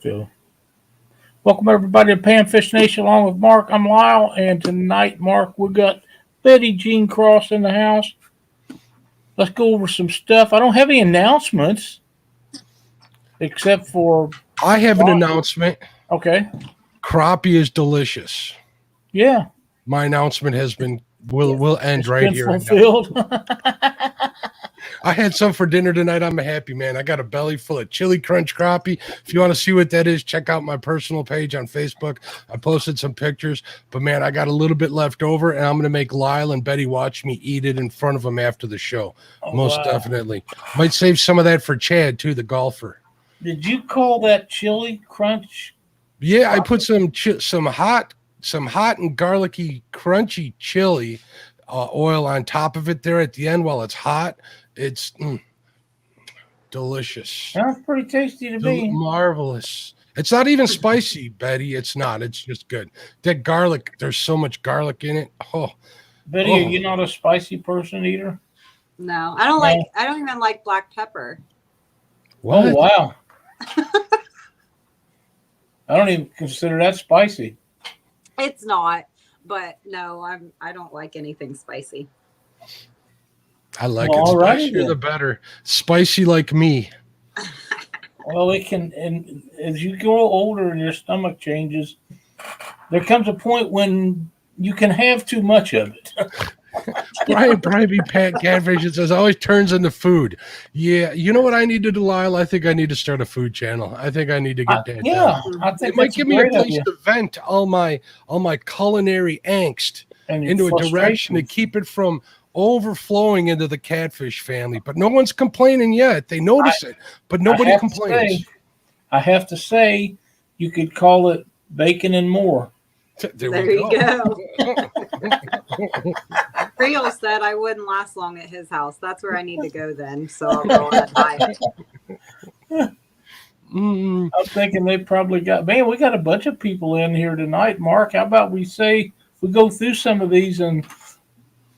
So, welcome everybody to Panfish Nation along with Mark. I'm Lyle, and tonight, Mark, we got Betty Jean Cross in the house. Let's go over some stuff. I don't have any announcements except for I have an announcement. okay. Crappie is delicious. Yeah, My announcement has been will end it's right been here. fulfilled. I had some for dinner tonight. I'm a happy man. I got a belly full of chili crunch crappie. If you want to see what that is, check out my personal page on Facebook. I posted some pictures, but man, I got a little bit left over, and I'm going to make Lyle and Betty watch me eat it in front of them after the show. Most definitely. Might save some of that for Chad too, the golfer. Did you call that chili crunch? Yeah, I put some hot and garlicky, crunchy chili oil on top of it there at the end while it's hot. It's delicious. Sounds pretty tasty to me. Marvelous. It's not even spicy, Betty. It's not. It's just good. That garlic, there's so much garlic in it. Oh, Betty, are you not a spicy person either? No, I don't even like black pepper. what? Oh wow. I don't even consider that spicy. It's not, but no, I don't like anything spicy. I like Well, it. all right, Spicier then. the better. Spicy like me. Well, it can, and as you grow older and your stomach changes, there comes a point when you can have too much of it. Brian be Pat Catfish. It says always turns into food. Yeah, you know what I need to do, Lyle? I think I need to start a food channel. I think I need to get that Yeah, done. I think It might that's give me a great place idea. to vent all my culinary angst And your into a direction to frustrations. keep it from overflowing into the catfish family. But no one's complaining yet. They notice it, but nobody have to complains. I have to say, you could call it bacon and more. There you go. Creole said I wouldn't last long at his house. That's where I need to go then. So I'll go on that diet. Mm, I'm thinking they probably man, we got a bunch of people in here tonight. Mark, how about we go through some of these and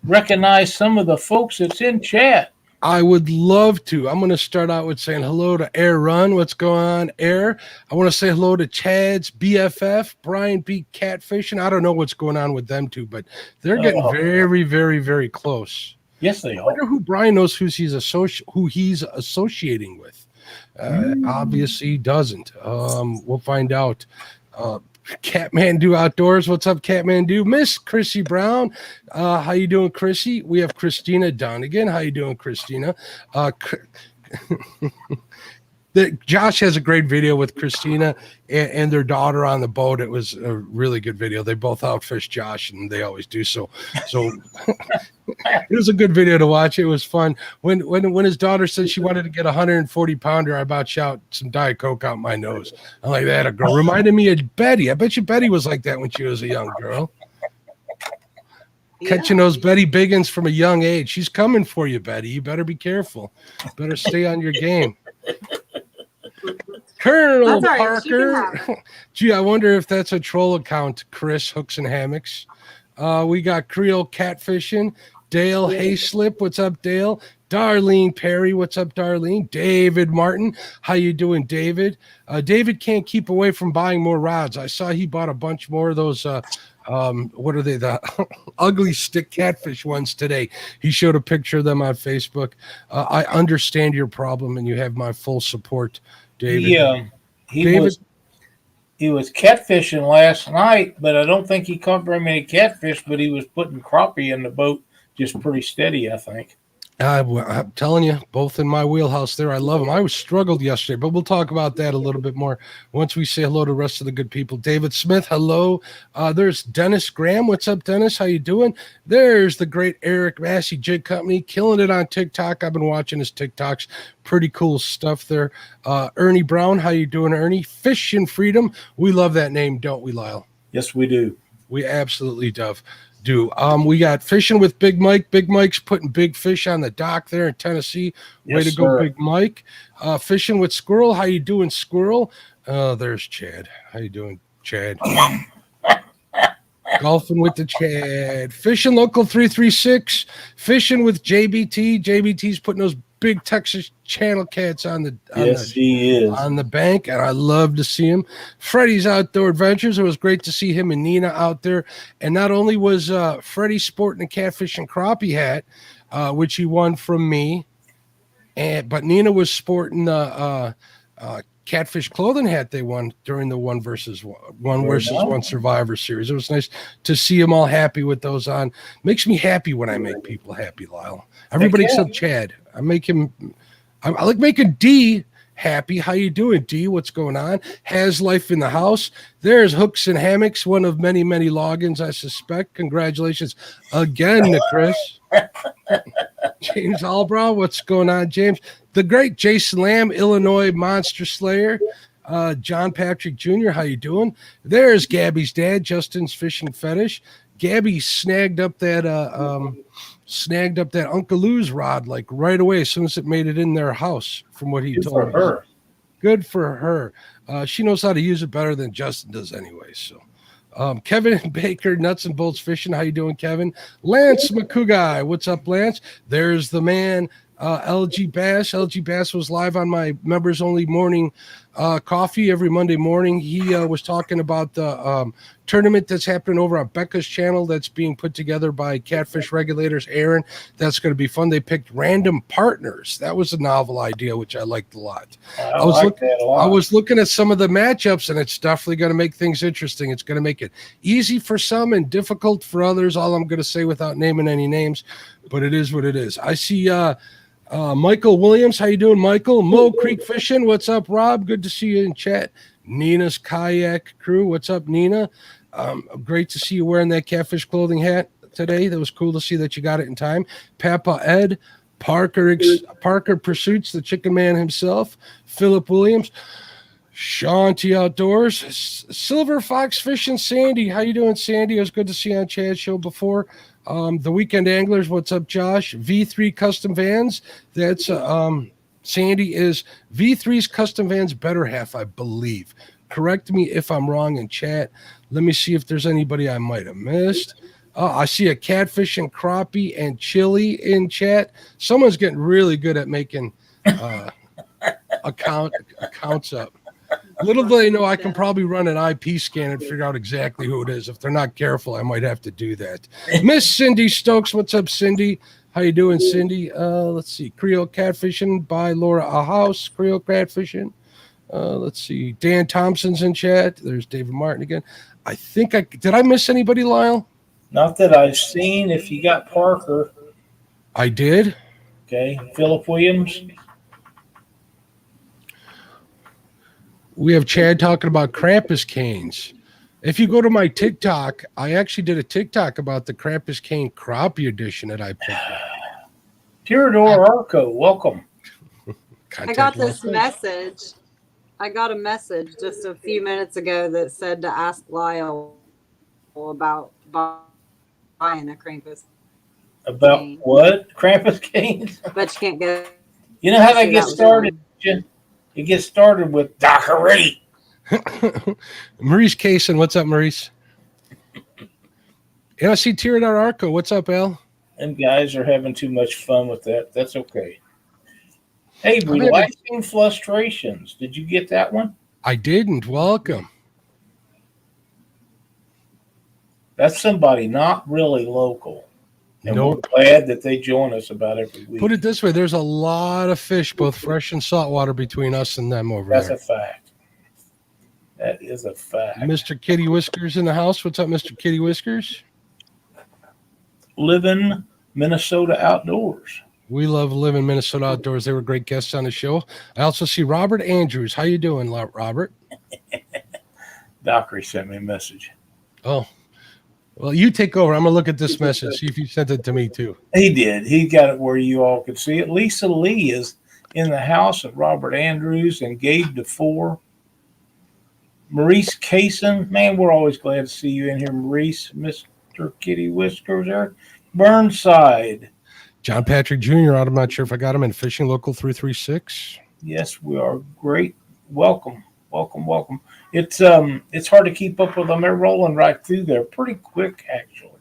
recognize some of the folks that's in chat? I would love to. I'm going to start out with saying hello to Air Run. What's going on, Air? I want to say hello to Chad's BFF, Brian B. Catfishing. I don't know what's going on with them two, but they're getting very, very, very close. Yes, they I are. wonder who Brian knows who he's associating with. Obviously, he doesn't. We'll find out. Catmandu Outdoors. What's up, Catmandu? Miss Chrissy Brown. How you doing, Chrissy? We have Christina Donegan. How you doing, Christina? Josh has a great video with Christina and their daughter on the boat. It was a really good video. They both outfish Josh, and they always do so. So it was a good video to watch. It was fun. When his daughter said she wanted to get a 140-pounder, I about shout some Diet Coke out my nose. I'm like, that a girl. Reminded me of Betty. I bet you Betty was like that when she was a young girl. Catching those Betty Biggins from a young age. She's coming for you, Betty. You better be careful. Better stay on your game. Colonel That's all right. Parker. Gee, I wonder if that's a troll account, Chris Hooks and Hammocks. We got Creole Catfishing. Dale Hayslip. What's up, Dale? Darlene Perry. What's up, Darlene? David Martin. How you doing, David? David can't keep away from buying more rods. I saw he bought a bunch more of those what are they, the ugly stick catfish ones today. He showed a picture of them on Facebook. I understand your problem, and you have my full support, David. He was catfishing last night, but I don't think he caught very many catfish, but he was putting crappie in the boat just pretty steady, I think. I'm telling you, both in my wheelhouse there. I love them. I was struggled yesterday, but we'll talk about that a little bit more once we say hello to the rest of the good people. David Smith, hello. There's Dennis Graham. What's up, Dennis? How you doing? There's the great Eric Massey Jig Company, killing it on TikTok. I've been watching his TikToks. Pretty cool stuff there. Ernie Brown, how you doing, Ernie? Fish and Freedom. We love that name, don't we, Lyle? Yes, we do. We absolutely do. We got Fishing with Big Mike. Big Mike's putting big fish on the dock there in Tennessee. Way to go, Big Mike. Fishing with Squirrel. How you doing, Squirrel? There's Chad. How you doing, Chad? Golfing with the Chad. Fishing Local 336. Fishing with JBT. JBT's putting those big Texas channel cats on the Yes, he is. on the bank, and I love to see him. Freddie's Outdoor Adventures. It was great to see him and Nina out there. And not only was Freddie sporting a catfish and crappie hat, which he won from me, but Nina was sporting the catfish clothing hat they won during the one versus one Survivor Series. It was nice to see them all happy with those on. Makes me happy when I make people happy, Lyle. Everybody except Chad. I like making D happy. How you doing, D? What's going on? Has life in the house. There's Hooks and Hammocks, one of many, many logins, I suspect. Congratulations again to Chris. James Albrow, what's going on, James? The great Jason Lamb, Illinois Monster Slayer. John Patrick Jr., how you doing? There's Gabby's dad, Justin's Fishing Fetish. Gabby snagged up that Uncle Lou's rod like right away as soon as it made it in their house, from what he told me. Good for her. She knows how to use it better than Justin does anyway. So Kevin Baker, Nuts and Bolts Fishing. How you doing, Kevin? Lance McCougai. What's up, Lance? There's the man, LG Bass. LG Bass was live on my members only morning coffee every Monday morning. He was talking about the tournament that's happening over on Becca's channel that's being put together by Catfish Regulators Aaron. That's going to be fun. They picked random partners. That was a novel idea, which I liked a lot. I was looking at some of the matchups, and it's definitely going to make things interesting. It's going to make it easy for some and difficult for others. All I'm going to say without naming any names, but it is what it is. I see Michael Williams. How you doing, Michael? Mo Creek Fishing. What's up, Rob? Good to see you in chat. Nina's Kayak Crew. What's up, Nina? Great to see you wearing that catfish clothing hat today. That was cool to see that you got it in time. Papa Ed, Parker Pursuits, the Chicken Man himself, Philip Williams, Sean T Outdoors, Silver Fox Fishing, Sandy. How you doing, Sandy? It was good to see you on Chad's show before. The Weekend Anglers. What's up, Josh? V3 Custom Vans. That's Sandy is V3's Custom Vans better half, I believe. Correct me if I'm wrong in chat. Let me see if there's anybody I might have missed. I see a catfish and crappie and chili in chat. Someone's getting really good at making accounts up. Little do they know I can probably run an IP scan and figure out exactly who it is. If they're not careful, I might have to do that. Miss Cindy Stokes, what's up, Cindy? How you doing, Cindy? Let's see. Creole Catfishing by Laura House. Creole Catfishing. Let's see. Dan Thompson's in chat. There's David Martin again. Did I miss anybody, Lyle? Not that I've seen. If you got Parker. I did. Okay. Philip Williams. We have Chad talking about Krampus canes. If you go to my TikTok, I actually did a TikTok about the Krampus cane crappie edition that I picked up. Tirador Arco, welcome. I got this message. I got a message just a few minutes ago that said to ask Lyle about buying a Krampus. About cane. What? Krampus canes? But you can't get. You know how they get started? It gets started with Dockery. Maurice Kaysen, what's up, Maurice? And I see Tirador Arco. What's up, Al? Them guys are having too much fun with that. That's okay. Hey, Relaxing Frustrations. Did you get that one? I didn't. Welcome. That's somebody not really local. And nope. We're glad that they join us about every week. Put it this way, there's a lot of fish, both fresh and saltwater, between us and them over there. That's a fact. That is a fact. Mr. Kitty Whiskers in the house. What's up, Mr. Kitty Whiskers? Living Minnesota Outdoors. We love Living Minnesota Outdoors. They were great guests on the show. I also see Robert Andrews. How you doing, Robert? Dockery sent me a message. Oh. Well, you take over. I'm going to look at this message, see if you sent it to me, too. He did. He got it where you all could see it. Lisa Lee is in the house of Robert Andrews and Gabe DeFore. Maurice Kaysen. Man, we're always glad to see you in here, Maurice. Mr. Kitty Whiskers there. Burnside. John Patrick Jr. I'm not sure if I got him in Fishing Local 336. Yes, we are great. Welcome. Welcome. It's hard to keep up with them. They're rolling right through there pretty quick, actually.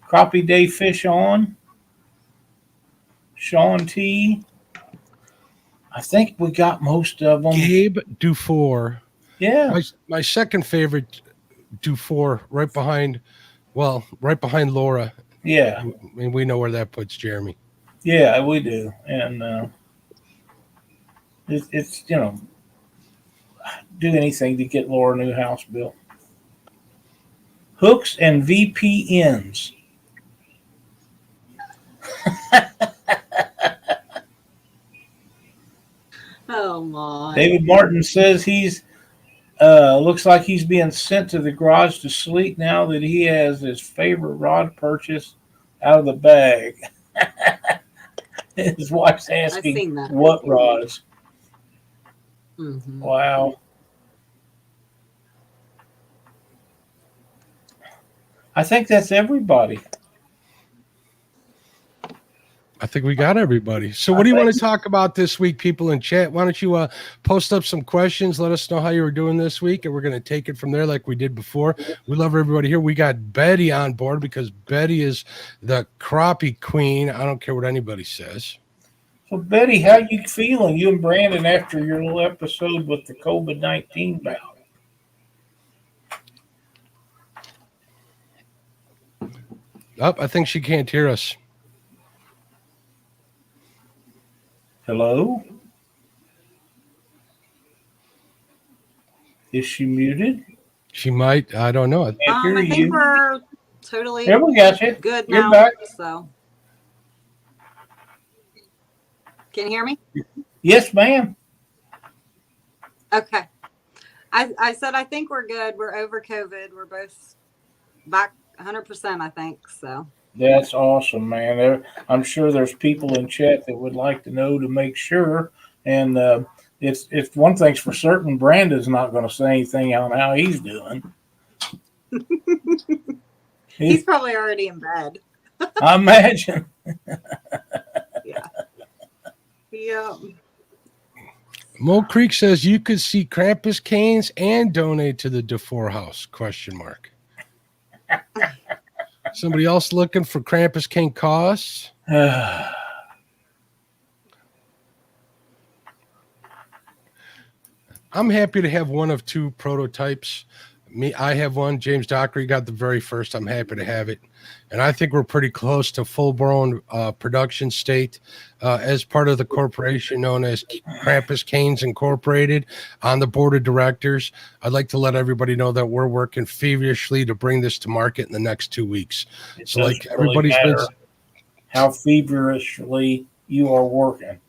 Crappie Day Fish on. Sean T. I think we got most of them. Gabe Dufour. Yeah. My second favorite Dufour, right behind Laura. Yeah. I mean, we know where that puts Jeremy. Yeah, we do. And it's do anything to get Laura a new house built. Hooks and VPNs. Oh my. David Martin says he's looks like he's being sent to the garage to sleep now that he has his favorite rod purchase out of the bag. His wife's asking what rods. Mm-hmm. Wow. I think that's everybody. I think we got everybody. So what do you want to talk about this week, people in chat? Why don't you post up some questions? Let us know how you were doing this week, and we're going to take it from there like we did before. We love everybody here. We got Betty on board because Betty is the crappie queen. I don't care what anybody says. So, Betty, how you feeling, you and Brandon, after your little episode with the COVID-19 bout? I think she can't hear us. Hello? Is she muted? She might. I don't know. I can't hear I think you. we're totally There we got you. good You're now. back. So, can you hear me? Yes, ma'am. Okay. I said I think we're good. We're over COVID. We're both back 100%, I think. So That's awesome, man. I'm sure there's people in chat that would like to know to make sure. And it's one thing's for certain. Brandon's not going to say anything on how he's doing. he's probably already in bed. I imagine. Yeah. Yeah. Mo Creek says you could see Krampus canes and donate to the DeFore house, ? Somebody else looking for Krampus cane costs? I'm happy to have one of two prototypes. I have one. James Dockery got the very first. I'm happy to have it. And I think we're pretty close to full-blown production state as part of the corporation known as Krampus Canes Incorporated on the board of directors. I'd like to let everybody know that we're working feverishly to bring this to market in the next 2 weeks. So like everybody's been how feverishly you are working.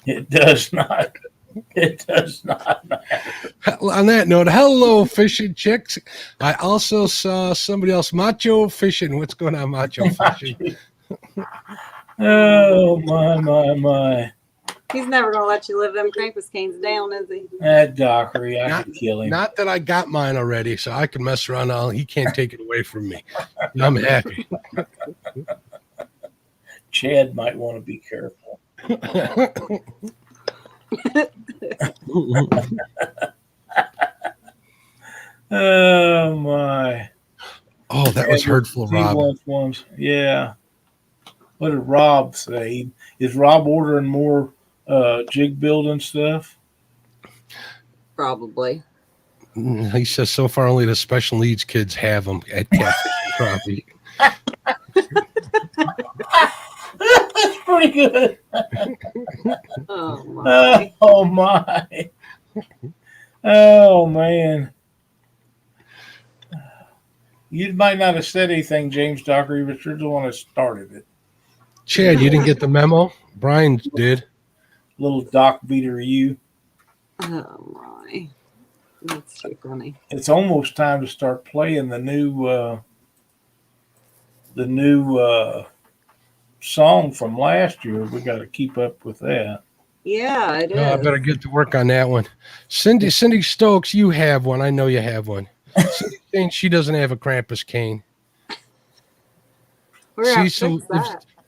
It does not. It does not matter. On that note, hello, fishing chicks. I also saw somebody else, Macho Fishing. What's going on, Macho Fishing? Oh, my. He's never going to let you live them Krampus canes down, is he? That Dockery, I could kill him. Not that I got mine already, so I can mess around. He can't take it away from me. I'm happy. Chad might want to be careful. Oh my! Oh, that was hurtful, Rob. Yeah. What did Rob say? Is Rob ordering more jig building stuff? Probably. He says so far only the special needs kids have them at Catfish and Crappie. That's pretty good. Oh my! Oh my! Oh man! You might not have said anything, James Dockery, but you're the one that started it. Chad, you didn't get the memo? Brian did. Little doc beater, you. Oh my! That's too funny. It's almost time to start playing the new song from last year. We got to keep up with that. Yeah, it is. No, I better get to work on that one. Cindy Stokes, you have one. I know you have one. Cindy saying she doesn't have a Krampus cane.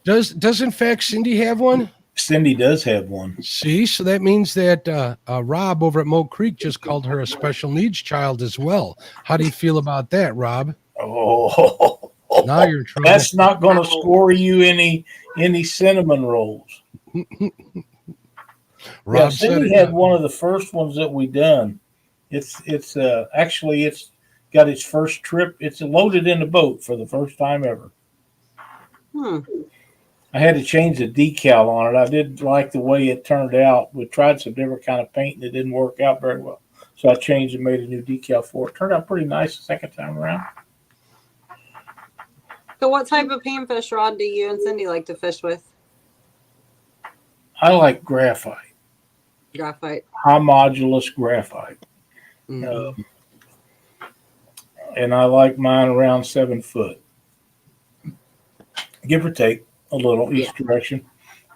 Does in fact Cindy have one? Cindy does have one. See, so that means that Rob over at Mo Creek just called her a special needs child as well. How do you feel about that, Rob? Oh, now you're in trouble. That's not going to score you any cinnamon rolls. Rob said Cindy it. had one of the first ones that we done. It's actually it's got its first trip. It's loaded in the boat for the first time ever. I had to change the decal on it. I didn't like the way it turned out. We tried some different kind of paint and it didn't work out very well. So I changed and made a new decal for it. Turned out pretty nice the second time around. So what type of panfish rod do you and Cindy like to fish with? I like graphite. Graphite. High modulus graphite. Mm-hmm. And I like mine around 7 foot. Give or take a little each direction.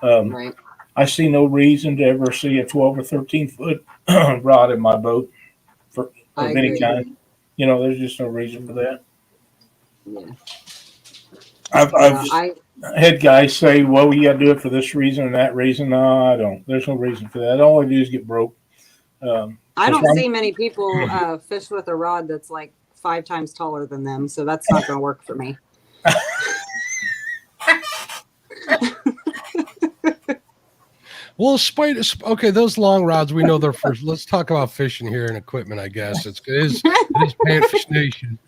Right. I see no reason to ever see a 12 or 13 foot rod in my boat of any kind. You know, there's just no reason for that. Yeah. I've had guys say, well, you got to do it for this reason and that reason. No, I don't. There's no reason for that. All I do is get broke. I don't see many people fish with a rod that's like 5 times taller than them, so that's not going to work for me. Well, okay, those long rods, we know they're for. Let's talk about fishing here and equipment, I guess. It is Panfish Nation.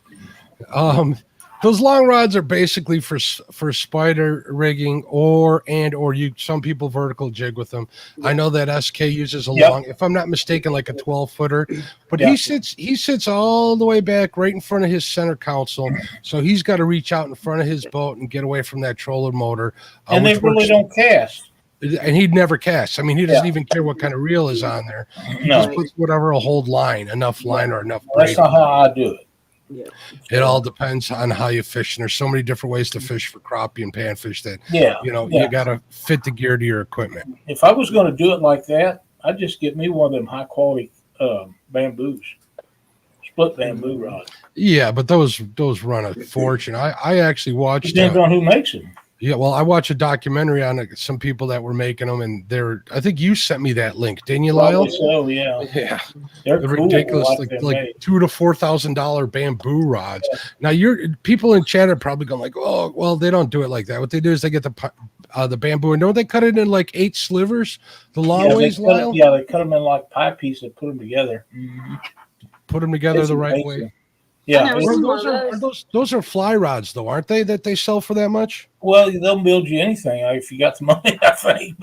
Those long rods are basically for spider rigging or you. Some people vertical jig with them. I know that SK uses a long, if I'm not mistaken, like a 12-footer, but he sits all the way back right in front of his center console, so he's got to reach out in front of his boat and get away from that troller motor. And they really don't cast. And he'd never cast. I mean, he doesn't even care what kind of reel is on there. He just puts whatever will hold line, enough line or enough. That's not how I do it. Yeah. It all depends on how you fish, and there's so many different ways to fish for crappie and panfish that you got to fit the gear to your equipment. If I was going to do it like that, I'd just get me one of them high quality bamboos, split bamboo rods. Yeah, but those run a fortune. I actually watched. Depends on who makes them. Yeah, well, I watched a documentary on some people that were making them, and I think you sent me that link, didn't you, Lyle? Probably so, yeah. Yeah, they're cool, ridiculous, like $2,000 to $4,000 bamboo rods. Now, people in chat are probably going like, oh, well, they don't do it like that. What they do is they get the bamboo, and don't they cut it in like 8 slivers, the long ways, Lyle? They cut them in like pie pieces and put them together. Mm-hmm. Put them together the right way. Yeah, those are fly rods, though, aren't they? That they sell for that much? Well, they'll build you anything if you got the money, I think.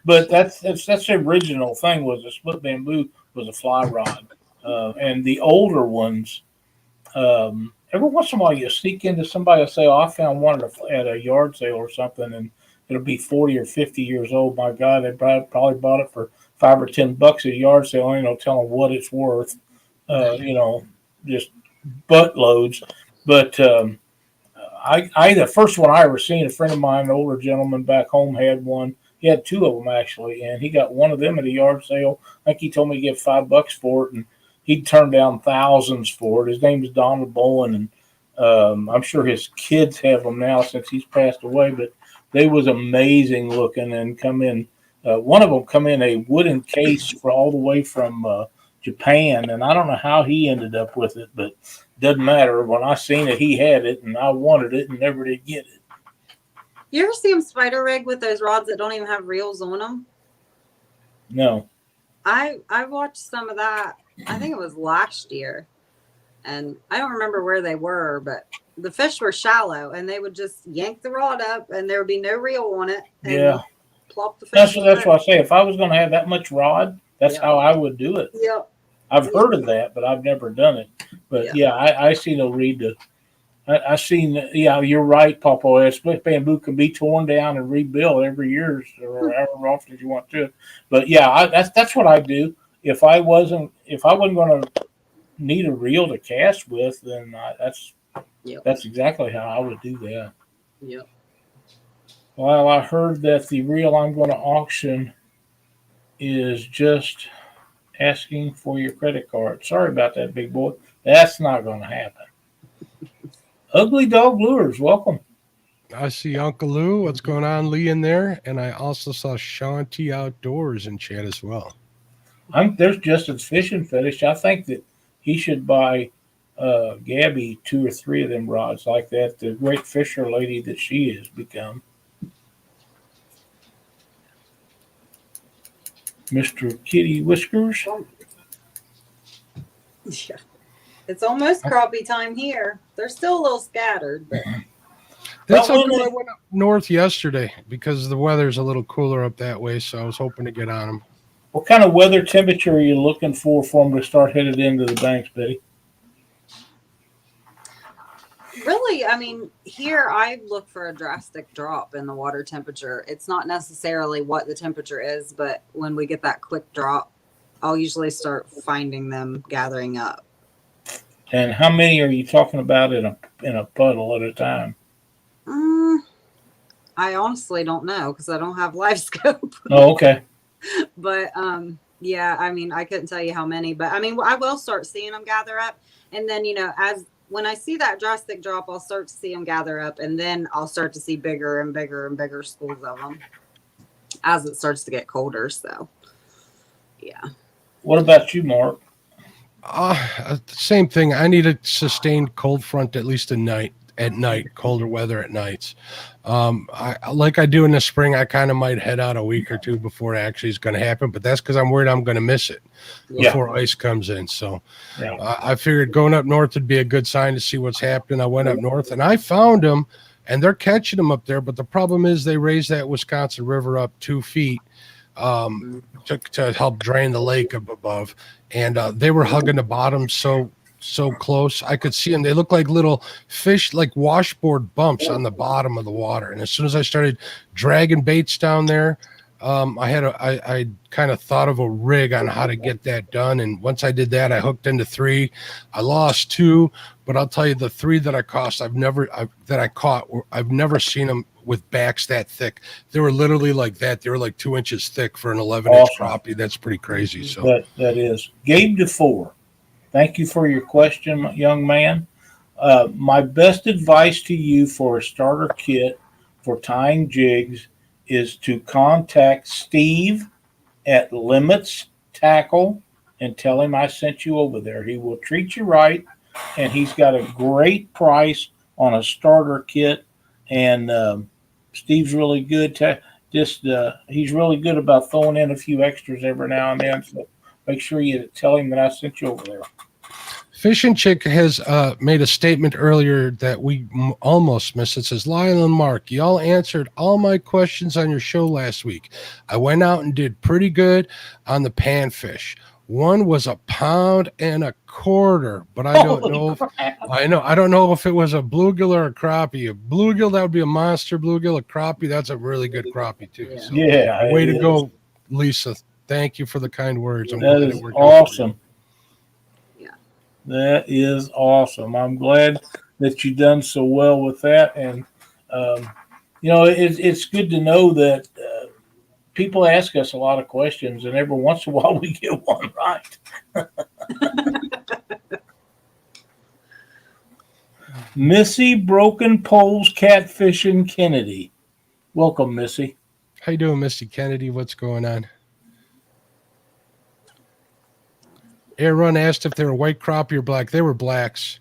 But that's the original thing. Was a split bamboo was a fly rod, and the older ones. Every once in a while, you sneak into somebody and say, "Oh, I found one at a yard sale or something," and it'll be 40 or 50 years old. My God, they probably bought it for $5 or $10 at a yard sale. I ain't no telling what it's worth. Just buttloads. But I the first one I ever seen, a friend of mine, an older gentleman back home, had one. He had 2 of them actually, and he got one of them at a yard sale. I think he told me to give $5 for it, and he'd turned down thousands for it. His name is Donald Bowen, and I'm sure his kids have them now since he's passed away. But they was amazing looking, and come in. One of them come in a wooden case for all the way from Japan, and I don't know how he ended up with it, but doesn't matter. When I seen it, he had it, and I wanted it and never did get it. You ever see them spider rig with those rods that don't even have reels on them? No. I watched some of that. I think it was last year, and I don't remember where they were, but the fish were shallow, and they would just yank the rod up, and there would be no reel on it. And plop the fish. That's what I say. If I was going to have that much rod, that's how I would do it. Yep. I've heard of that, but I've never done it. But I see no need to. I seen. Yeah, you're right, Papa. Split bamboo can be torn down and rebuilt every year or however often you want to. But that's what I do. If I wasn't going to need a reel to cast with, then that's exactly how I would do that. Yep. Well, I heard that the reel I'm going to auction is just asking for your credit card. Sorry about that, big boy. That's not going to happen. Ugly Dog Lures, welcome. I see Uncle Lou. What's going on, Lee, in there? And I also saw Sean T Outdoors in chat as well. There's Justin's fishing fetish. I think that he should buy Gabby 2 or 3 of them rods like that. The great fisher lady that she has become. Mr. Kitty Whiskers. Yeah. It's almost crappie time here. They're still a little scattered, but That's Well, how come when I went up north yesterday because the weather's a little cooler up that way. So I was hoping to get on them. What kind of weather temperature are you looking for them to start headed into the banks, Betty? really, I mean, here I look for a drastic drop in the water temperature. It's not necessarily what the temperature is, but when we get that quick drop, I'll usually start finding them gathering up. And how many are you talking about in a puddle at a time? I honestly don't know because I don't have live scope. Oh, okay. But yeah, I mean, I couldn't tell you how many, but I mean, I will start seeing them gather up, and then as when I see that drastic drop, I'll start to see them gather up, and then I'll start to see bigger and bigger and bigger schools of them as it starts to get colder. So, yeah. What about you, Mark? Same thing. I need a sustained cold front at least at night, colder weather at nights. Like I do in the spring, I kind of might head out a week or two before it actually is going to happen, but that's because I'm worried I'm going to miss it before ice comes in. So I figured going up north would be a good sign to see what's happening. I went up north and I found them, and they're catching them up there. But the problem is they raised that Wisconsin River up 2 feet to help drain the lake up above, and they were hugging the bottom so close. I could see them. They look like little fish, like washboard bumps on the bottom of the water. And as soon as I started dragging baits down there, I kind of thought of a rig on how to get that done. And once I did that, I hooked into 3. I lost 2, but I'll tell you, the 3 that I caught, I've never seen them with backs that thick. They were literally like that. They were like 2 inches thick for an 11-inch crappie. That's pretty crazy. So that is Gabe DeFore. Thank you for your question, young man. My best advice to you for a starter kit for tying jigs is to contact Steve at Limits Tackle and tell him I sent you over there. He will treat you right, and he's got a great price on a starter kit. And Steve's really good. He's really good about throwing in a few extras every now and then. So make sure you tell him that I sent you over there. Fishing Chick has made a statement earlier that we almost missed. It says, Lyle and Mark, y'all answered all my questions on your show last week. I went out and did pretty good on the panfish. One was 1.25 pounds, but I don't know. I don't know if it was a bluegill or a crappie. A bluegill, that would be a monster bluegill. A crappie, that's a really good crappie too. So, way to go, Lisa. Thank you for the kind words. That is awesome. That is awesome. I'm glad that you've done so well with that. And, it's good to know that people ask us a lot of questions, and every once in a while we get one right. Missy Broken Poles Catfishing Kennedy. Welcome, Missy. How you doing, Missy Kennedy? What's going on? Aaron asked if they were white crappie or black. They were blacks.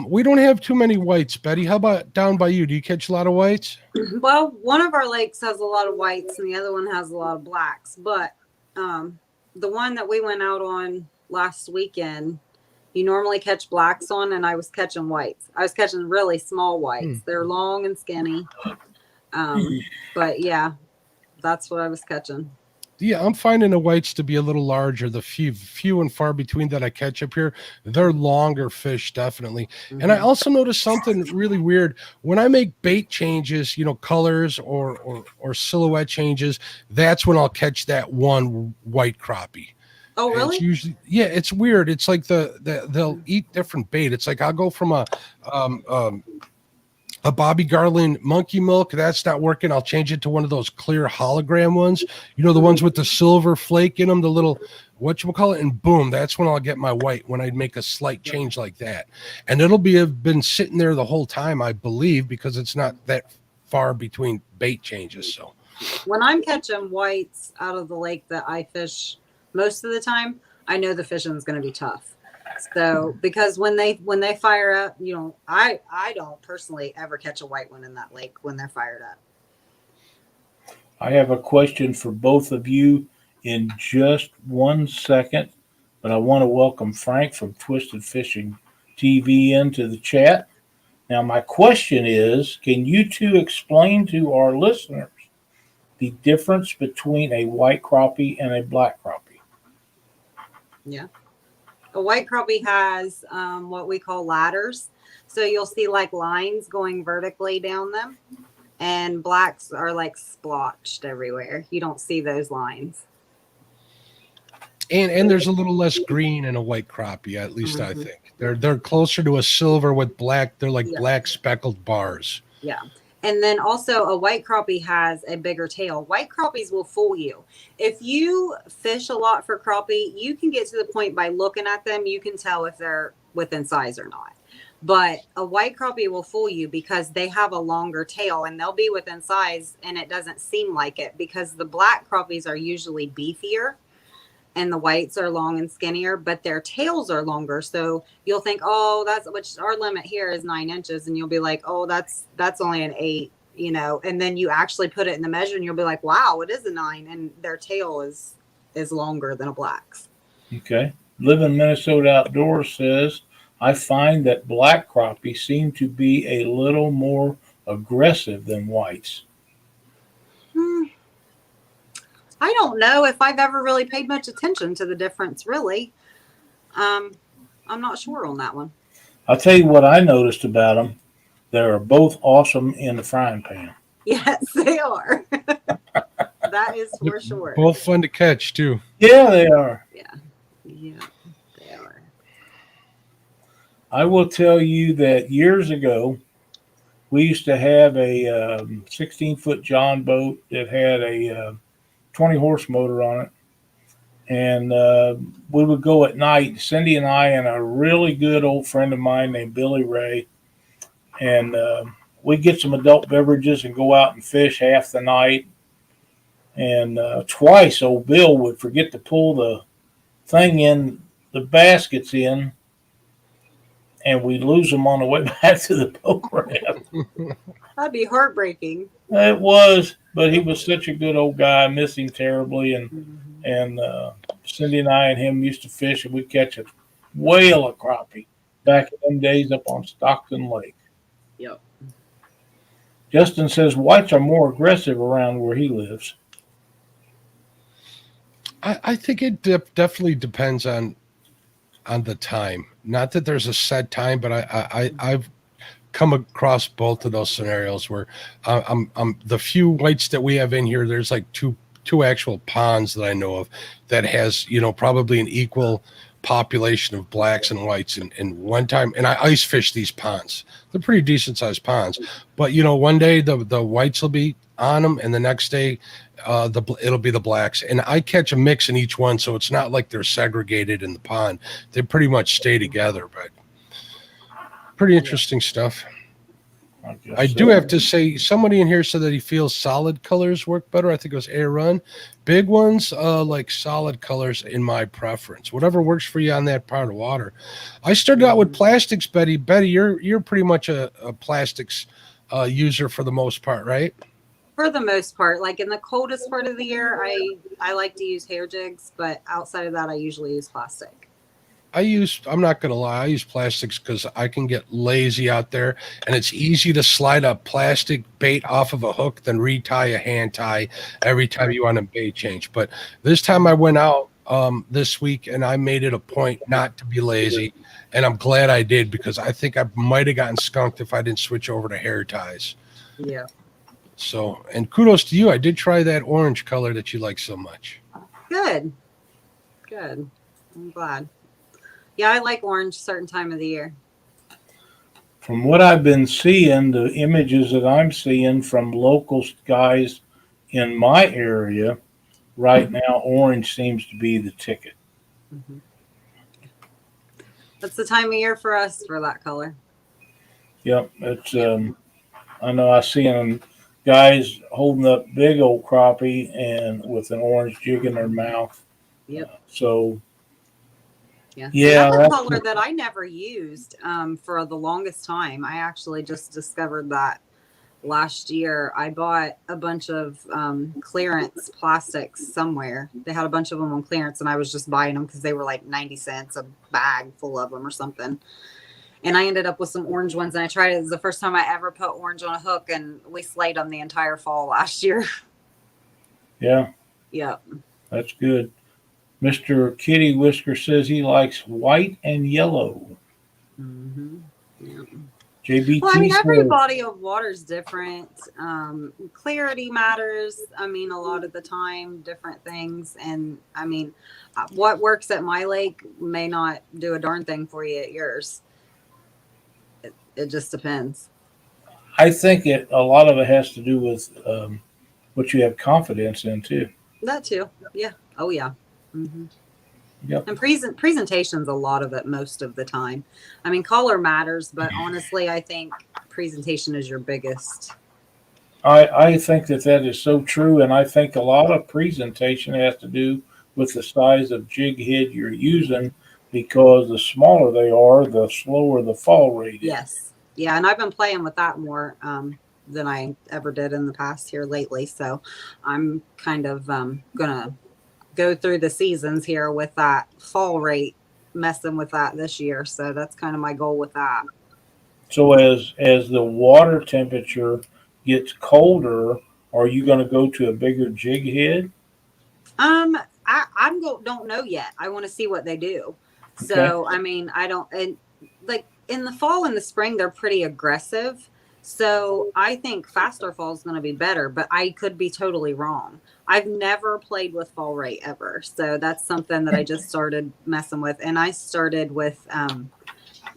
We don't have too many whites, Betty. How about down by you? Do you catch a lot of whites? Well, one of our lakes has a lot of whites and the other one has a lot of blacks. But the one that we went out on last weekend, you normally catch blacks on, and I was catching whites. I was catching really small whites. They're long and skinny. But yeah, that's what I was catching. Yeah, I'm finding the whites to be a little larger. The few and far between that I catch up here, they're longer fish, definitely. Mm-hmm. And I also noticed something really weird. When I make bait changes, colors or silhouette changes, that's when I'll catch that one white crappie. Oh, really? And it's usually, it's weird. It's like they'll eat different bait. It's like I'll go from a Bobby Garland monkey milk, that's not working. I'll change it to one of those clear hologram ones. The ones with the silver flake in them, the little, whatchamacallit, and boom, that's when I'll get my white, when I make a slight change like that. And it'll have been sitting there the whole time, I believe, because it's not that far between bait changes. So when I'm catching whites out of the lake that I fish most of the time, I know the fishing is going to be tough. So, because when they fire up, I don't personally ever catch a white one in that lake when they're fired up. I have a question for both of you. in just 1 second, but I want to welcome Frank from Twisted Fishing TV into the chat. Now, my question is, can you two explain to our listeners the difference between a white crappie and a black crappie? Yeah. A white crappie has what we call ladders. So you'll see like lines going vertically down them, and blacks are like splotched everywhere. You don't see those lines. And there's a little less green in a white crappie, at least I think. They're closer to a silver with black. They're like black speckled bars. Yeah. And then also a white crappie has a bigger tail. White crappies will fool you. If you fish a lot for crappie, you can get to the point by looking at them, you can tell if they're within size or not. But a white crappie will fool you because they have a longer tail and they'll be within size and it doesn't seem like it because the black crappies are usually beefier and the whites are long and skinnier, but their tails are longer. So you'll think, oh, that's, which our limit here is 9 inches. And you'll be like, oh, that's only an 8, you know, and then you actually put it in the measure and you'll be like, wow, it is a 9. And their tail is longer than a black's. Okay. Live in Minnesota Outdoors says, I find that black crappie seem to be a little more aggressive than whites. I don't know if I've ever really paid much attention to the difference, really. I'm not sure on that one. I'll tell you what I noticed about them. They're both awesome in the frying pan. Yes, they are. That is for sure. Both fun to catch, too. Yeah, they are. Yeah, they are. I will tell you that years ago, we used to have a 16-foot John boat that had a 20-horse motor on it. And we would go at night, Cindy and I and a really good old friend of mine named Billy Ray. And we'd get some adult beverages and go out and fish half the night. And twice old Bill would forget to pull the thing in, the baskets in, and we'd lose them on the way back to the boat ramp. That'd be heartbreaking. It was, but he was such a good old guy. I miss him terribly. And Cindy and I and him used to fish, and we'd catch a whale of crappie back in them days up on Stockton Lake. Yep. Justin says whites are more aggressive around where he lives. I think it definitely depends on the time. Not that there's a set time, but I've come across both of those scenarios where I'm the few whites that we have in here. There's like two actual ponds that I know of that has, you know, probably an equal population of blacks and whites. And one time, and I ice fish these ponds. They're pretty decent sized ponds, but you know, one day the whites will be on them, and the next day it'll be the blacks. And I catch a mix in each one, so it's not like they're segregated in the pond. They pretty much stay together, but pretty interesting stuff. I do have to say, somebody in here said that he feels solid colors work better. I think it was A-Run. Big ones, like solid colors in my preference. Whatever works for you on that part of water. I started out with plastics, Betty. Betty, you're pretty much a plastics user for the most part, right? For the most part, like in the coldest part of the year, I like to use hair jigs, but outside of that, I usually use plastic. I'm not going to lie, I use plastics because I can get lazy out there, and it's easy to slide a plastic bait off of a hook than retie a hand tie every time you want a bait change. But this time I went out this week, and I made it a point not to be lazy, and I'm glad I did, because I think I might have gotten skunked if I didn't switch over to hair ties. Yeah. So, and kudos to you. I did try that orange color that you like so much. Good. I'm glad. Yeah, I like orange certain time of the year. From what I've been seeing, the images that I'm seeing from local guys in my area right now, orange seems to be the ticket. Mm-hmm. That's the time of year for us for that color. Yep, it's. I know I see them guys holding up big old crappie and with an orange jig in their mouth. Yep. Yeah, another color that I never used for the longest time. I actually just discovered that last year, I bought a bunch of clearance plastics somewhere. They had a bunch of them on clearance, and I was just buying them because they were like 90 cents a bag full of them or something. And I ended up with some orange ones, and I tried it. It was the first time I ever put orange on a hook, and we slayed them the entire fall last year. Yeah, Yep. that's good. Mr. Kitty Whisker says he likes white and yellow. Mm-hmm. Yep. JBT Well, I mean, every says, body of water is different. Clarity matters. I mean, a lot of the time, different things. And I mean, what works at my lake may not do a darn thing for you at yours. It just depends. I think a lot of it has to do with what you have confidence in too. That too. Yeah. Oh, yeah. Mm-hmm. Yep. And presentation's a lot of it most of the time. I mean, color matters, but honestly, I think presentation is your biggest. I think that is so true, and I think a lot of presentation has to do with the size of jig head you're using, because the smaller they are, the slower the fall rate is. Yes. Yeah, and I've been playing with that more than I ever did in the past here lately. So I'm kind of gonna go through the seasons here with that fall rate, messing with that this year. So that's kind of my goal with that. So as the water temperature gets colder, are you going to go to a bigger jig head? Don't know yet. I want to see what they do. So I mean, I don't, and like in the fall and the spring, they're pretty aggressive. So I think faster fall is going to be better, but I could be totally wrong. I've never played with fall rate ever. So that's something that I just started messing with. And I started with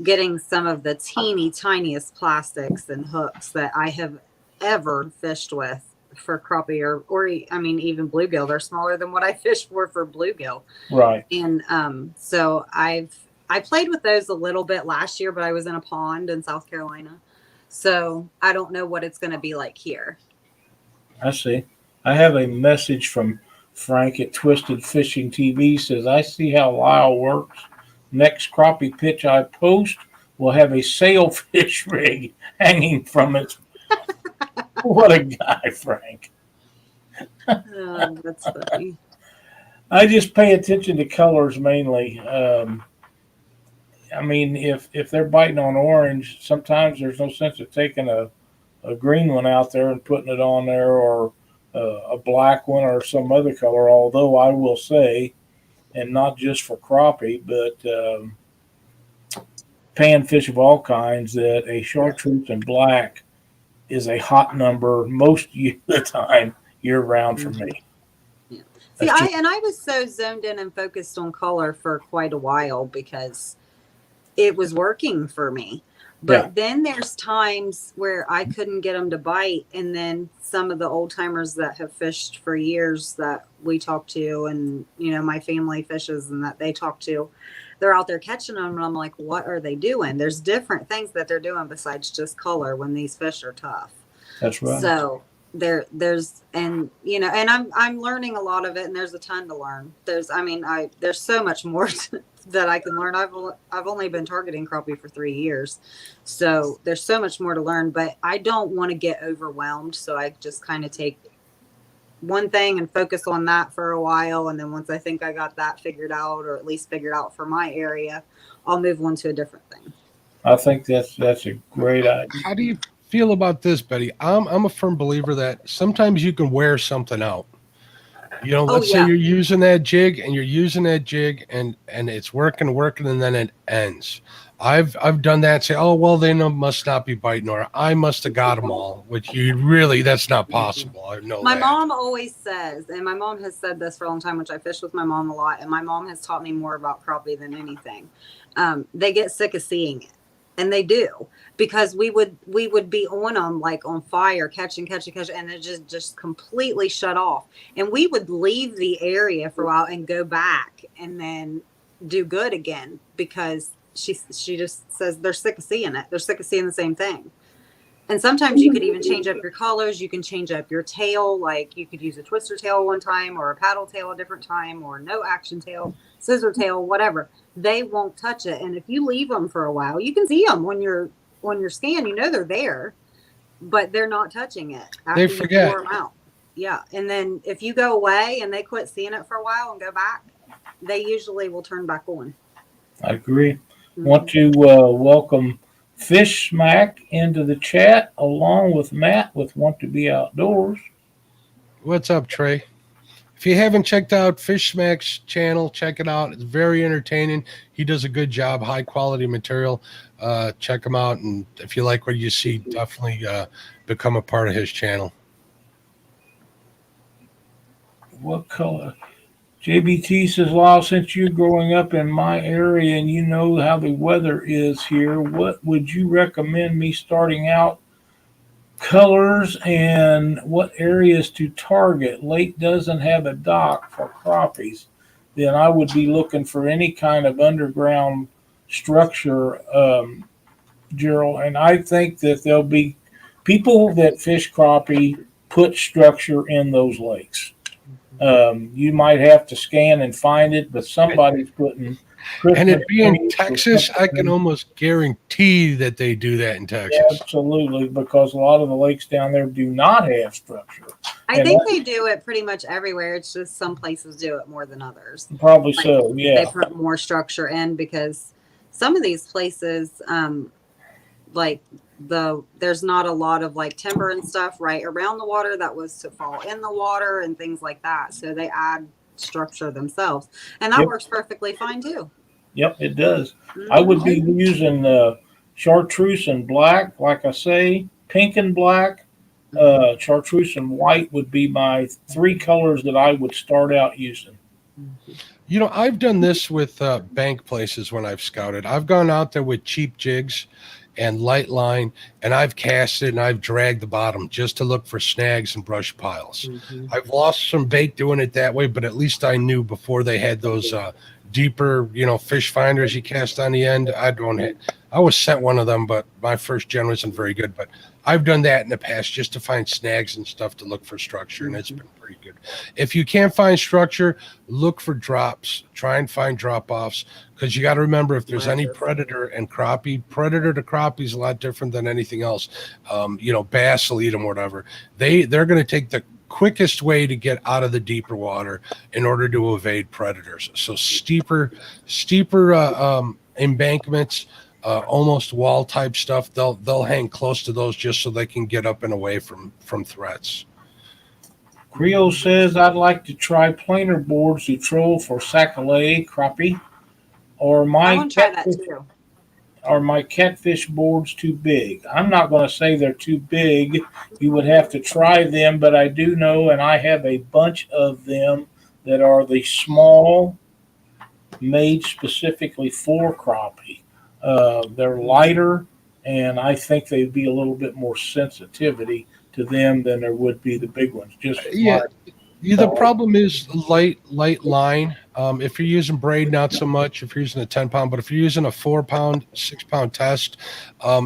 getting some of the teeny tiniest plastics and hooks that I have ever fished with for crappie or I mean, even bluegill. They're smaller than what I fished for bluegill. Right. And so I played with those a little bit last year, but I was in a pond in South Carolina. So I don't know what it's going to be like here. I see. I have a message from Frank at Twisted Fishing TV. Says, I see how Lyle works. Next crappie pitch I post will have a sailfish rig hanging from it. What a guy, Frank. That's funny. I just pay attention to colors mainly. I mean, if they're biting on orange, sometimes there's no sense of taking a green one out there and putting it on there, or a black one or some other color. Although I will say, and not just for crappie, but panfish of all kinds, that a chartreuse and black is a hot number most of the time, year round for me. Yeah. See, I was so zoned in and focused on color for quite a while because it was working for me. But then there's times where I couldn't get them to bite. And then some of the old timers that have fished for years that we talk to, and, you know, my family fishes and that they talk to, they're out there catching them. And I'm like, what are they doing? There's different things that they're doing besides just color when these fish are tough. That's right. So there's, and, you know, and I'm learning a lot of it, and there's a ton to learn. There's so much more that I can learn. I've only been targeting crappie for 3 years. So there's so much more to learn, but I don't want to get overwhelmed. So I just kind of take one thing and focus on that for a while. And then once I think I got that figured out, or at least figured out for my area, I'll move on to a different thing. I think that's a great idea. How do you feel about this, Betty? I'm a firm believer that sometimes you can wear something out. You know, let's say you're using that jig and it's working, and then it ends. I've done that. Say, oh well, they must not be biting, or I must have got them all. Which that's not possible. I know. My mom always says, and my mom has said this for a long time, which I fish with my mom a lot, and my mom has taught me more about crappie than anything. They get sick of seeing it. And they do, because we would be on them like on fire, catching, and it just completely shut off. And we would leave the area for a while and go back and then do good again, because she just says they're sick of seeing it. They're sick of seeing the same thing. And sometimes you could even change up your colors. You can change up your tail. Like you could use a twister tail one time, or a paddle tail a different time, or no action tail, scissor tail, whatever. They won't touch it. And if you leave them for a while, you can see them when you're scan. You know they're there. but they're not touching it after They you forget. pour them out. Yeah, and then if you go away and they quit seeing it for a while and go back, they usually will turn back on. I agree. Mhm. Want to welcome Fish Smack into the chat along with Matt with Want to Be Outdoors. What's up, Trey? If you haven't checked out Fish Smack's channel, check it out. It's very entertaining. He does a good job, high quality material. Check him out, and if you like what you see, definitely become a part of his channel. What color? JBT says, Lyle, since you're growing up in my area and you know how the weather is here, what would you recommend me starting out colors and what areas to target? Lake doesn't have a dock for crappies. Then I would be looking for any kind of underground structure, Gerald. And I think that there'll be people that fish crappie put structure in those lakes. You might have to scan and find it, but somebody's putting Christmas And it being trees or Texas, I something. can almost guarantee that they do that in Texas. Absolutely, because a lot of the lakes down there do not have structure. I And think they do it pretty much everywhere. It's just some places do it more than others. Probably Like, so, yeah. They put more structure in because some of these places, like there's not a lot of like timber and stuff right around the water that was to fall in the water and things like that. So they add structure themselves, and that Yep. works perfectly fine too. Yep, it does. I would be using chartreuse and black, like I say, pink and black. Chartreuse and white would be my three colors that I would start out using. You know, I've done this with bank places when I've scouted. I've gone out there with cheap jigs and light line, and I've cast it and I've dragged the bottom just to look for snags and brush piles. I've lost some bait doing it that way, but at least I knew before they had those deeper, fish finders you cast on the end. I was sent one of them, but my first gen wasn't very good. But I've done that in the past just to find snags and stuff to look for structure, and it's been pretty good. If you can't find structure, look for drops. Try and find drop-offs, because you got to remember, if there's any predator and crappie, predator to crappie is a lot different than anything else. Bass will eat them, whatever. They're going to take the quickest way to get out of the deeper water in order to evade predators. So steeper embankments, almost wall type stuff, they'll hang close to those just so they can get up and away from threats. Creole says, I'd like to try planer boards to troll for sac-a-lait, crappie, or I my want to try that catfish, too. are my catfish boards too big? I'm not going to say they're too big. You would have to try them, but I do know, and I have a bunch of them that are the small, made specifically for crappie. They're lighter, and I think they'd be a little bit more sensitivity to them than there would be the big ones. The problem is light line. If you're using braid, not so much. If you're using a 10-pound, but if you're using a 4-pound, 6-pound test,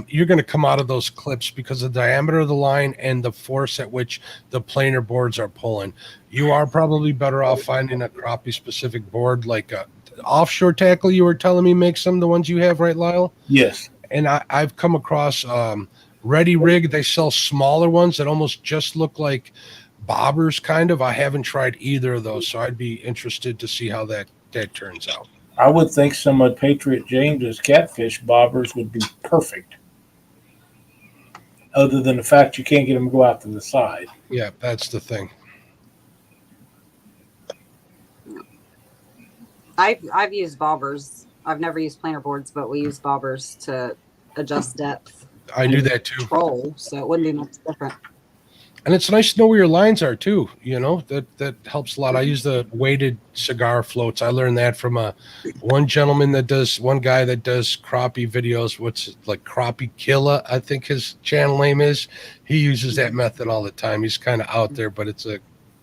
you're going to come out of those clips because of the diameter of the line and the force at which the planer boards are pulling. You are probably better off finding a crappie specific board, like a offshore tackle. You were telling me make some of the ones you have, right, Lyle? Yes. And I've come across Ready Rig. They sell smaller ones that almost just look like bobbers, kind of. I haven't tried either of those, so I'd be interested to see how that turns out. I would think some of Patriot James's catfish bobbers would be perfect. Other than the fact you can't get them to go out to the side. Yeah, that's the thing. I've used bobbers. I've never used planer boards, but we use bobbers to adjust depth. I do that too. Control, so it wouldn't be much different. And it's nice to know where your lines are too. That helps a lot. I use the weighted cigar floats. I learned that from one guy that does crappie videos. What's it, like Crappie Killa, I think his channel name is. He uses that method all the time. He's kind of out there, but it's a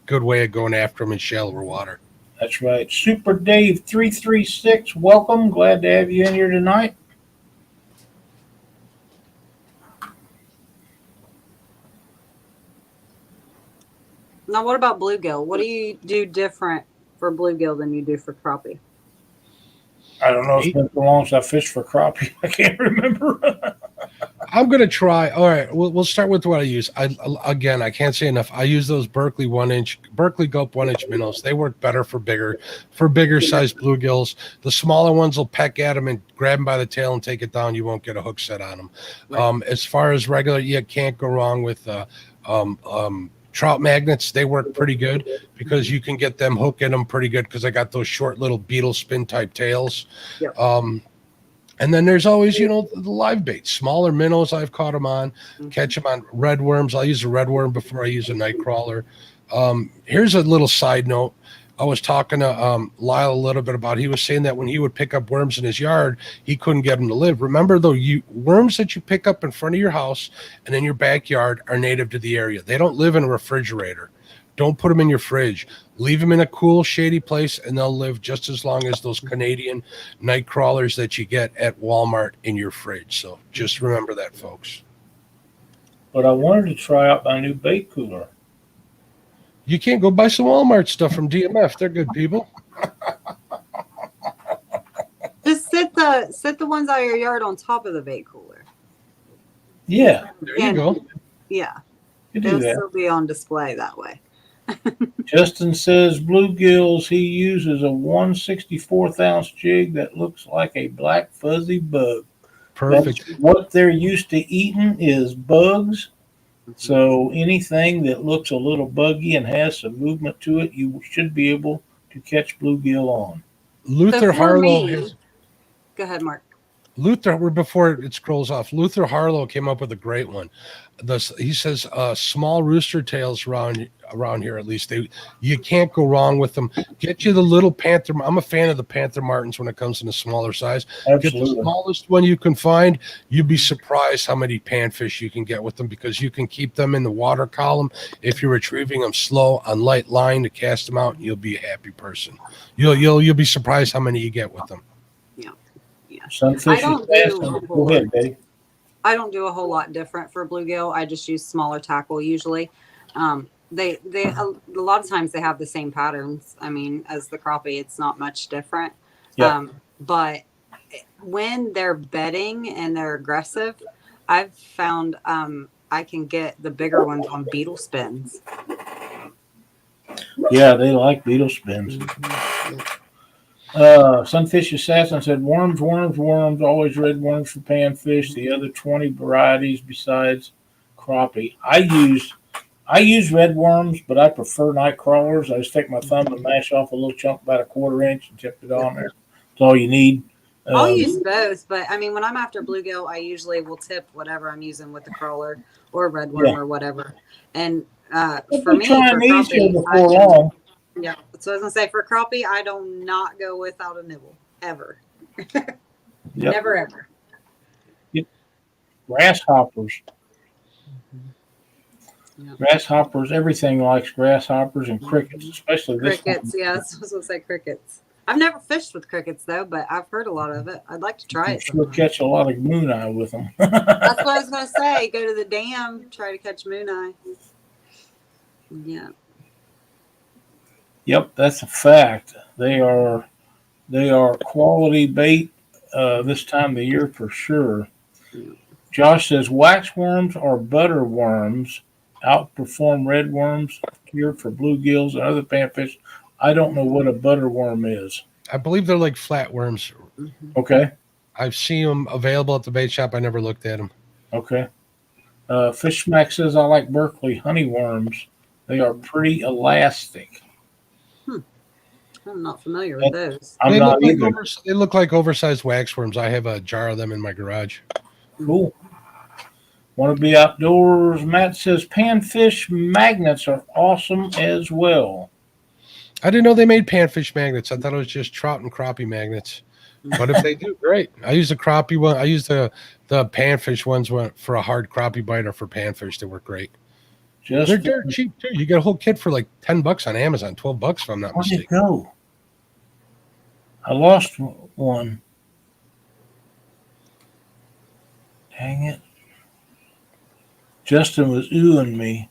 good way of going after them in shallower water. That's right. Super Dave 336, welcome. Glad to have you in here tonight. Now, what about bluegill? What do you do different for bluegill than you do for crappie? I don't know. It's been so long since I fished for crappie. I can't remember. I'm gonna try. All right, we'll start with what I use. I can't say enough. I use those Berkeley Gulp 1-inch minnows. They work better for bigger sized bluegills. The smaller ones will peck at them and grab them by the tail and take it down. You won't get a hook set on them. Right. As far as regular, you can't go wrong with trout magnets. They work pretty good because you can get them hooking them pretty good because I got those short little beetle spin type tails. Yep. And then there's always, the live baits, smaller minnows. I've caught them on, catch them on red worms. I'll use a red worm before I use a night crawler. Here's a little side note. I was talking to Lyle a little bit about, he was saying that when he would pick up worms in his yard, he couldn't get them to live. Remember, though, worms that you pick up in front of your house and in your backyard are native to the area. They don't live in a refrigerator. Don't put them in your fridge. Leave them in a cool, shady place, and they'll live just as long as those Canadian night crawlers that you get at Walmart in your fridge. So just remember that, folks. But I wanted to try out my new bait cooler. You can't go buy some Walmart stuff from DMF. They're good people. Just sit the ones out of your yard on top of the bait cooler. Yeah. There you go. Yeah. You They'll do that. still be on display that way. Justin says bluegills, he uses a 1/64th ounce jig that looks like a black fuzzy bug. Perfect. That's what they're used to eating is bugs. So anything that looks a little buggy and has some movement to it, you should be able to catch bluegill on. Luther So for Harlow. me- Go ahead, Mark. Before it scrolls off, Luther Harlow came up with a great one. He says small rooster tails around here, at least you can't go wrong with them. Get you the little panther. I'm a fan of the panther martins when it comes in the smaller size. Absolutely. Get the smallest one you can find. You'd be surprised how many panfish you can get with them because you can keep them in the water column if you're retrieving them slow on light line to cast them out. You'll be a happy person. You'll be surprised how many you get with them. Sunfish I don't is fast. do- Go ahead, Betty. I don't do a whole lot different for bluegill. I just use smaller tackle usually. They a lot of times they have the same patterns. I mean, as the crappie, it's not much different. Yeah. But when they're bedding and they're aggressive, I've found I can get the bigger ones on beetle spins. Yeah, they like beetle spins. Sunfish Assassin said worms, always red worms for panfish. The other 20 varieties besides crappie. I use red worms, but I prefer night crawlers. I just take my thumb and mash off a little chunk about a 1/4 inch and tip it on there. That's all you need. I'll use both, but I mean, when I'm after bluegill, I usually will tip whatever I'm using with the crawler or red worm or whatever. And for me, for crappie, before long. yeah. So I was gonna say for crappie, I do not go without a nibble ever. Yep. Never ever. Grasshoppers. Yep. Grasshoppers, everything likes grasshoppers and crickets, especially this Crickets, yes. I was gonna say crickets. I've never fished with crickets though, but I've heard a lot of it. I'd like to try it. Sure catch a lot of moon eye with them. That's what I was gonna say. Go to the dam, try to catch moon eye. Yeah. Yep, that's a fact. They are quality bait this time of the year for sure. Josh says waxworms or butter worms outperform red worms here for bluegills and other panfish. I don't know what a butter worm is. I believe they're like flatworms. Okay. I've seen them available at the bait shop. I never looked at them. Okay. Fish Smack says I like Berkeley honeyworms. They are pretty elastic. I'm not familiar with those. I'm not either. They look like oversized waxworms. I have a jar of them in my garage. Cool. Want to be outdoors? Matt says panfish magnets are awesome as well. I didn't know they made panfish magnets. I thought it was just trout and crappie magnets. But if they do, great. I use the crappie one. I use the panfish ones for a hard crappie bite or for panfish. They work great. They're dirt cheap too. You get a whole kit for like $10 on Amazon, $12 if I'm not Where'd it mistaken. go? I lost one. Dang it. Justin was oohing me.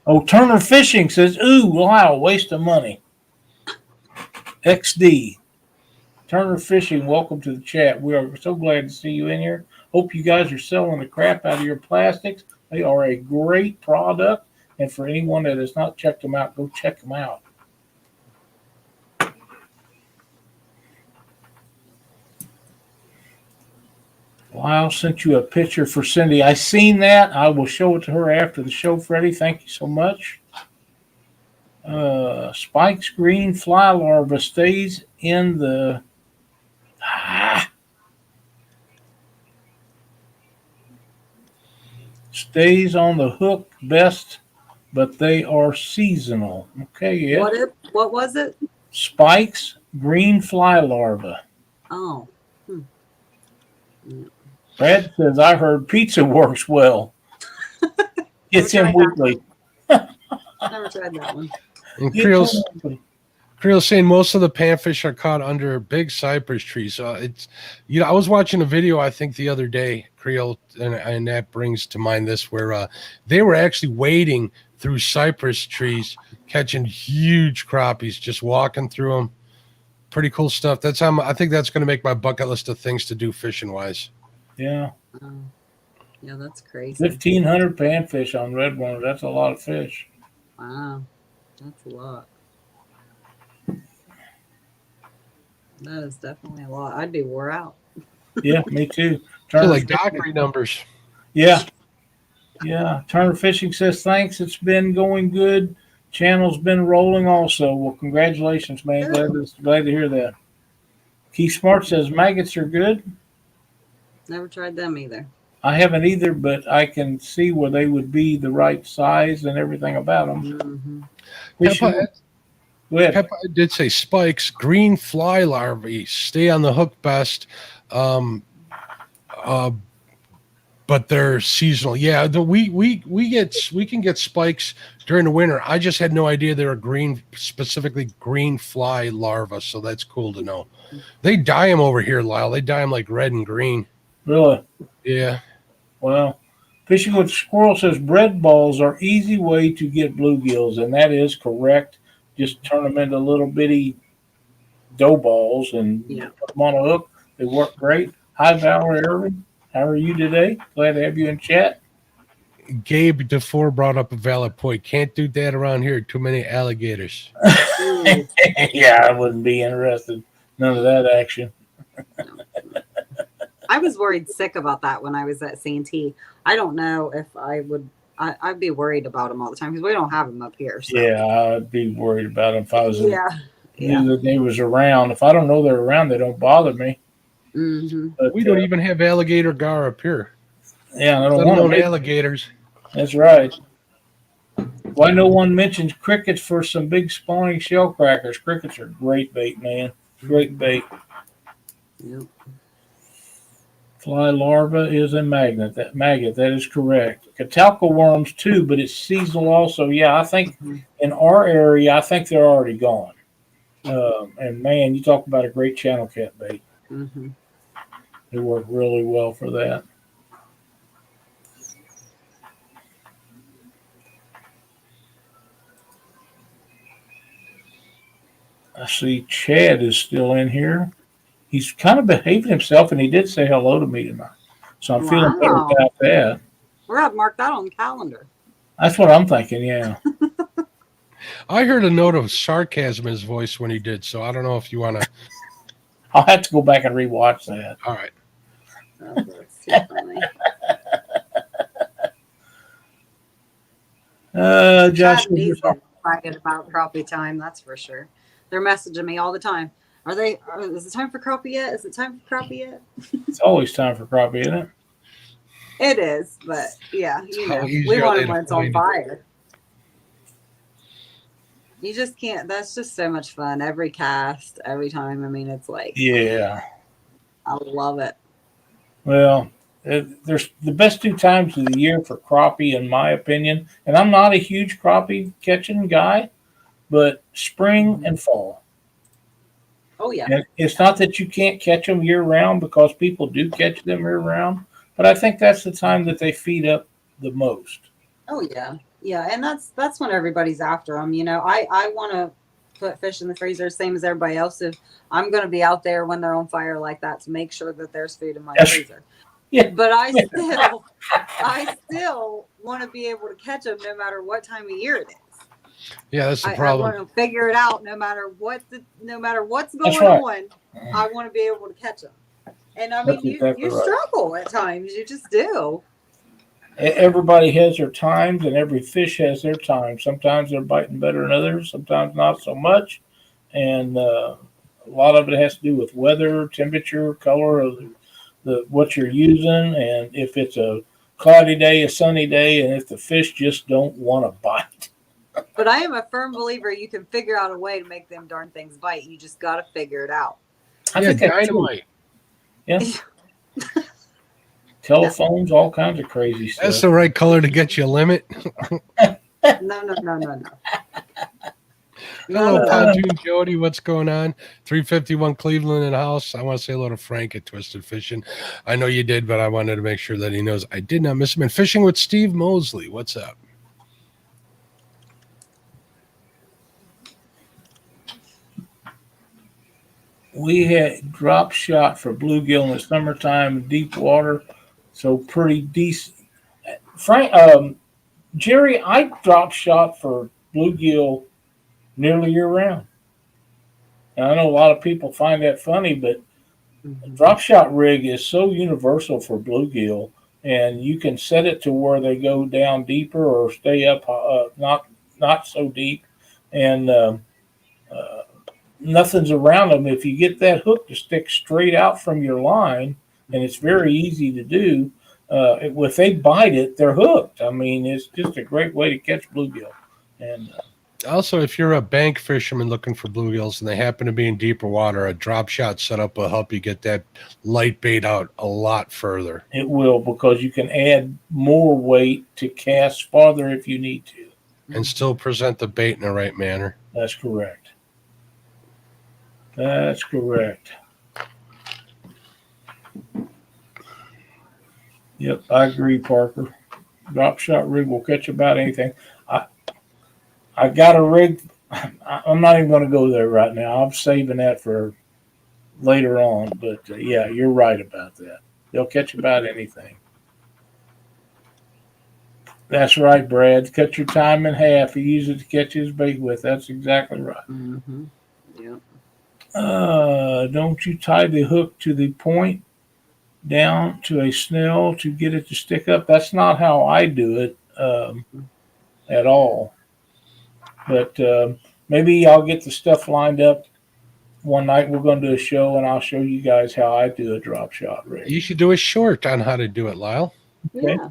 Oh, Turner Fishing says, ooh, wow, waste of money. XD. Turner Fishing, welcome to the chat. We are so glad to see you in here. Hope you guys are selling the crap out of your plastics. They are a great product. And for anyone that has not checked them out, go check them out. Lyle sent you a picture for Cindy. I seen that. I will show it to her after the show, Freddie. Thank you so much. Spike's green fly larva stays in the stays on the hook best, but they are seasonal. Okay, yeah. What was it? Spike's green fly larva. Oh. Brad says, I heard pizza works well. It's in weekly. Never tried that one. And Creel's saying most of the panfish are caught under big cypress trees. So it's, I was watching a video, I think the other day, Creel, and that brings to mind this, where they were actually wading through cypress trees, catching huge crappies, just walking through them. Pretty cool stuff. That's how I think that's going to make my bucket list of things to do fishing wise. Yeah. Yeah, that's crazy. 1,500 panfish on red water. That's a lot of fish. Wow. That's a lot. That is definitely a lot. I'd be wore out. Yeah, me too. Like dockery numbers. Yeah. Yeah. Turner Fishing says, thanks. It's been going good. Channel's been rolling also. Well, congratulations, man. Glad to hear that. Keith Smart says, maggots are good. Never tried them either. I haven't either, but I can see where they would be the right size and everything about them. Mm-hmm. Peppa did say Spike's green fly larvae stay on the hook best, but they're seasonal. Yeah, we can get spikes during the winter. I just had no idea they were specifically green fly larvae. So that's cool to know. They dye them over here, Lyle. They dye them like red and green. Really? Yeah. Well, Fishing with Squirrel says bread balls are easy way to get bluegills, and that is correct. Just turn them into little bitty dough balls and put them on a hook. They work great. Hi, Valerie Irving. How are you today? Glad to have you in chat. Gabe DeFore brought up a valid point. Can't do that around here. Too many alligators. Yeah, I wouldn't be interested. None of that action. I was worried sick about that when I was at Santee. I don't know if I would. I'd be worried about them all the time because we don't have them up here. So. Yeah, I'd be worried about them if I was knew that they was around. If I don't know they're around, they don't bother me. Mm-hmm. But, we don't even have alligator gar up here. Yeah, I don't want alligators. That's right. Why no one mentions crickets for some big spawning shell crackers? Crickets are great bait, man. Great bait. Yep. Fly larva is a maggot. That is correct. Catalca worms too, but it's seasonal also. Yeah, I think in our area, I think they're already gone. And man, you talk about a great channel cat bait. Mm-hmm. They work really well for that. I see Chad is still in here. He's kind of behaving himself, and he did say hello to me tonight. So I'm feeling better about that. We're going to mark that on the calendar. That's what I'm thinking, yeah. I heard a note of sarcasm in his voice when he did, so I don't know if you want to. I'll have to go back and rewatch that. All right. Oh, that's too funny. Josh is excited about crappie time, that's for sure. They're messaging me all the time. Is it time for crappie yet? Is it time for crappie yet? It's always time for crappie, isn't it? It is, but yeah, we want it when it's on fire. You just can't. That's just so much fun. Every cast, every time. I mean, it's like, yeah, I love it. Well, there's the best 2 times of the year for crappie, in my opinion. And I'm not a huge crappie catching guy, but spring and fall. Oh, yeah. And it's not that you can't catch them year round, because people do catch them year round, but I think that's the time that they feed up the most. Oh, yeah. Yeah. And that's when everybody's after them. I want to put fish in the freezer, same as everybody else. If I'm going to be out there when they're on fire like that to make sure that there's food in my freezer. Yeah. But I still want to be able to catch them no matter what time of year it is. Yeah, that's the I problem. want to figure it out no matter what's going right. on. I want to be able to catch them. And I mean, That's exactly you right. struggle at times. You just do. Everybody has their times, and every fish has their time. Sometimes they're biting better than others, sometimes not so much. And a lot of it has to do with weather, temperature, color of the what you're using, and if it's a cloudy day, a sunny day, and if the fish just don't want to bite. But I am a firm believer you can figure out a way to make them darn things bite. You just got to figure it out. I Yeah, think that's true. dynamite. Yeah. Telephones, all kinds of crazy stuff. That's the right color to get you a limit. No. Hello, Pontoon Jody. What's going on? 351 Cleveland in the house. I want to say hello to Frank at Twisted Fishing. I know you did, but I wanted to make sure that he knows I did not miss him. And Fishing with Steve Mosley. What's up? We had drop shot for bluegill in the summertime, deep water, so pretty decent. Frank, Jerry, I drop shot for bluegill nearly year round. And I know a lot of people find that funny, but a drop shot rig is so universal for bluegill, and you can set it to where they go down deeper or stay up, not so deep, and nothing's around them. If you get that hook to stick straight out from your line, and it's very easy to do, if they bite it, they're hooked. I mean, it's just a great way to catch bluegill. And also, if you're a bank fisherman looking for bluegills and they happen to be in deeper water, a drop shot setup will help you get that light bait out a lot further. It will, because you can add more weight to cast farther if you need to. And still present the bait in the right manner. That's correct. That's correct. Yep, I agree, Parker. Drop shot rig will catch about anything. I got a rig. I'm not even going to go there right now. I'm saving that for later on. But yeah, you're right about that. They'll catch about anything. That's right, Brad. Cut your time in half. He uses it to catch his bait with. That's exactly right. Mm-hmm. Yep. Don't you tie the hook to the point down to a snell to get it to stick up? That's not how I do it at all. But maybe I'll get the stuff lined up one night. We're going to do a show, and I'll show you guys how I do a drop shot rig. You should do a short on how to do it, Lyle. Okay. Yeah.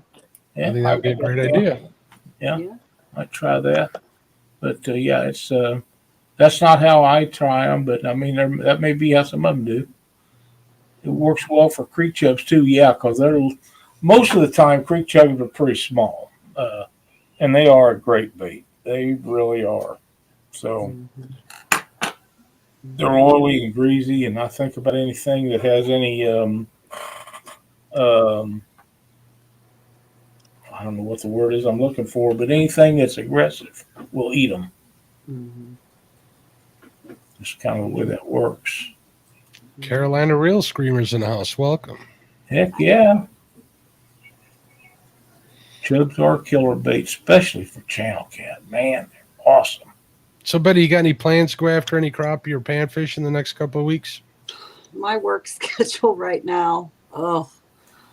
I think that would be a great idea. Yeah, I'd try that. But yeah, it's that's not how I try them. But I mean, that may be how some of them do. It works well for creek chubs too. Yeah, because they're most of the time creek chubs are pretty small, and they are a great bait. They really are. So they're oily and greasy, and I think about anything that has any I don't know what the word is I'm looking for, but anything that's aggressive, we'll eat them. Mm-hmm. That's kind of the way that works. Carolina Real Screamers in the house. Welcome. Heck yeah. Chubs are killer bait, especially for channel cat. Man, they're awesome. So, Betty, you got any plans to go after any crappie or panfish in the next couple of weeks? My work schedule right now. Oh,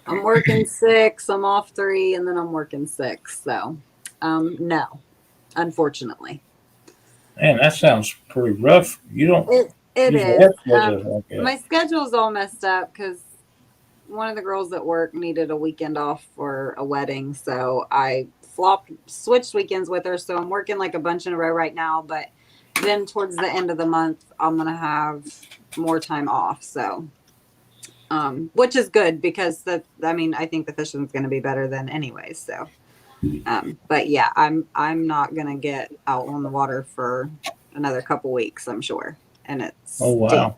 I'm working 6, I'm off 3, and then I'm working 6. So, no, unfortunately. Man, that sounds pretty rough. You don't. It usually is. have schedules like that. My schedule's all messed up because one of the girls at work needed a weekend off for a wedding. So I switched weekends with her. So I'm working like a bunch in a row right now. But then towards the end of the month, I'm going to have more time off. So, which is good because I think the fishing's going to be better than anyways. So, but yeah, I'm not going to get out on the water for another couple weeks, I'm sure. And it's wow.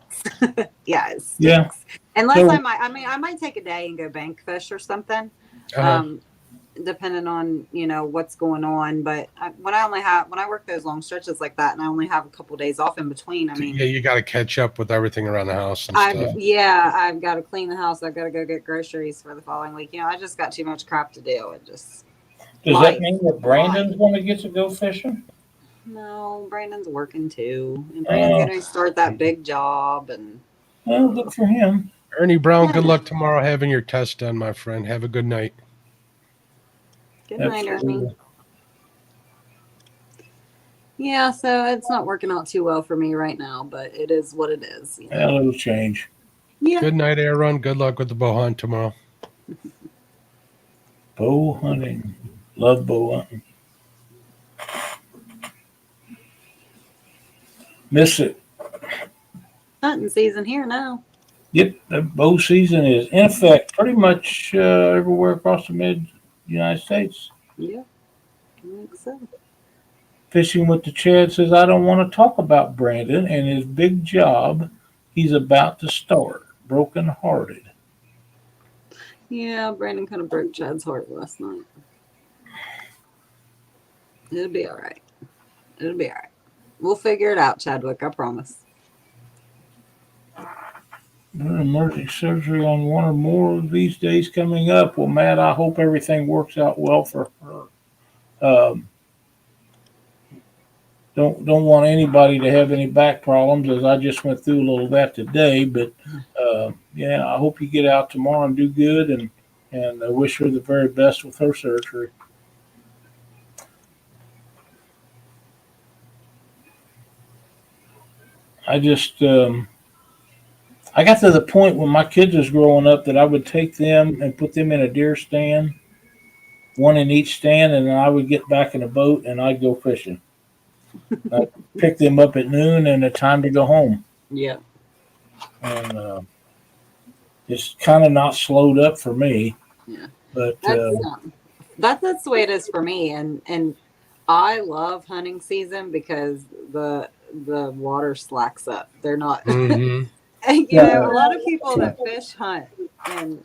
Yeah, it stinks. Yeah. Unless So- I might take a day and go bank fish or something. Uh-huh. depending on, what's going on. But when I work those long stretches like that and I only have a couple days off in between, I mean, Yeah, you got to catch up with everything around the house and stuff. I've got to clean the house. I've got to go get groceries for the following week. I just got too much crap to do. Does that mean that Brandon's going to get to go fishing? No, Brandon's working too. And Brandon's going to start that big job. And well, good for him. Ernie Brown, good luck tomorrow having your test done, my friend. Have a good night. Good night, Ernie. Yeah, so it's not working out too well for me right now, but it is what it is. Well, it'll change. Yeah. Good night, Aaron. Good luck with the bow hunt tomorrow. Bow hunting. Love bow hunting. Miss it. Hunting season here now. Yep, the bow season is in effect pretty much everywhere across the mid-United States. Yeah, I think so. Fishing with the Chad says, I don't want to talk about Brandon and his big job he's about to start. Broken hearted. Yeah, Brandon kind of broke Chad's heart last night. It'll be all right. It'll be all right. We'll figure it out, Chadwick. I promise. Emergency surgery on one or more of these days coming up. Well, Matt, I hope everything works out well for her. Don't want anybody to have any back problems, as I just went through a little of that today. But yeah, I hope you get out tomorrow and do good, and I wish her the very best with her surgery. I just I got to the point when my kids was growing up that I would take them and put them in a deer stand, one in each stand, and then I would get back in a boat and I'd go fishing. I'd pick them up at noon and it's time to go home. Yeah. And it's kind of not slowed up for me. Yeah. But that's the way it is for me. And I love hunting season because the water slacks up. They're not. Mm-hmm. And, a lot of people that fish hunt, and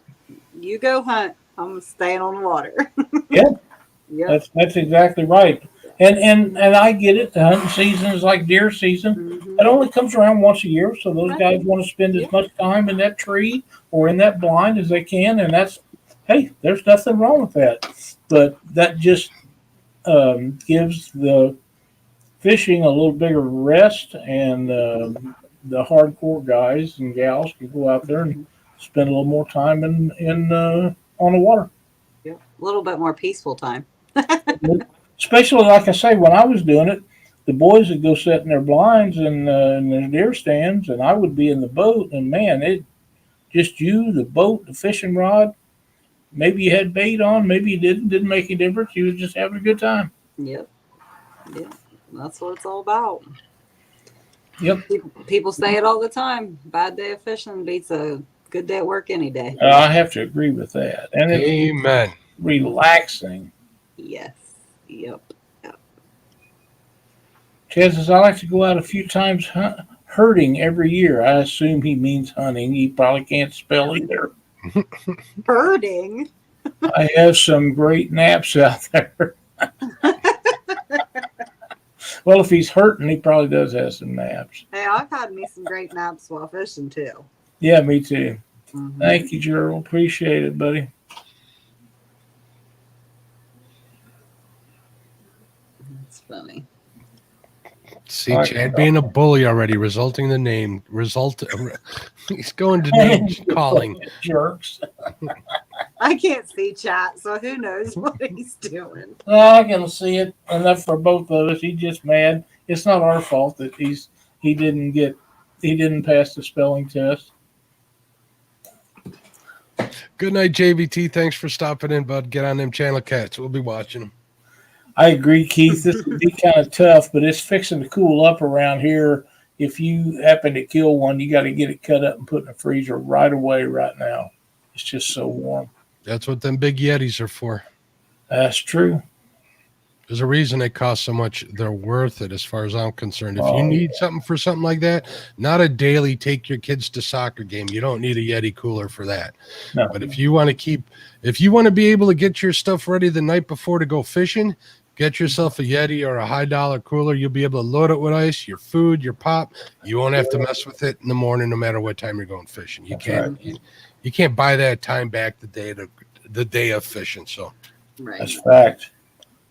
you go hunt, I'm staying on the water. Yeah, yep. That's exactly right. And I get it. The hunting season is like deer season. Mm-hmm. It only comes around once a year, so those guys want to spend as much time in that tree or in that blind as they can, and there's nothing wrong with that. But that just gives the fishing a little bigger rest, and the hardcore guys and gals can go out there and spend a little more time in on the water. Yep. A little bit more peaceful time. Especially, like I say, when I was doing it, the boys would go sit in their blinds and in their deer stands, and I would be in the boat, and man, it just you, the boat, the fishing rod. Maybe you had bait on, maybe you didn't make a difference. You was just having a good time. Yep. Yeah. That's what it's all about. Yep. People say it all the time. Bad day of fishing beats a good day at work any day. I have to agree with that. And it's Amen. relaxing. Yes. Yep. Chad says, I like to go out a few times herding every year. I assume he means hunting. He probably can't spell either. Birding? I have some great naps out there. Well, if he's hurting, he probably does have some naps. Hey, I've had me some great naps while fishing, too. Yeah, me too. Mm-hmm. Thank you, Gerald. Appreciate it, buddy. That's funny. See, Chad being a bully already, resulting in the name. He's going to name calling. Jerks. I can't see chat, so who knows what he's doing. I can see it enough for both of us. He's just mad. It's not our fault that he didn't pass the spelling test. Good night, JVT. Thanks for stopping in, bud. Get on them channel cats. We'll be watching them. I agree, Keith. This would be kind of tough, but it's fixing to cool up around here. If you happen to kill one, you got to get it cut up and put in the freezer right away right now. It's just so warm. That's what them big Yetis are for. That's true. There's a reason they cost so much. They're worth it as far as I'm concerned. If Oh, you need something for something like that, not a daily take your kids to soccer game. You don't need a Yeti cooler for that. No. But if you want to be able to get your stuff ready the night before to go fishing, get yourself a Yeti or a high dollar cooler. You'll be able to load it with ice, your food, your pop. You won't have to mess with it in the morning, no matter what time you're going fishing. You can't you can't buy that time back the day of fishing. So Right. That's fact.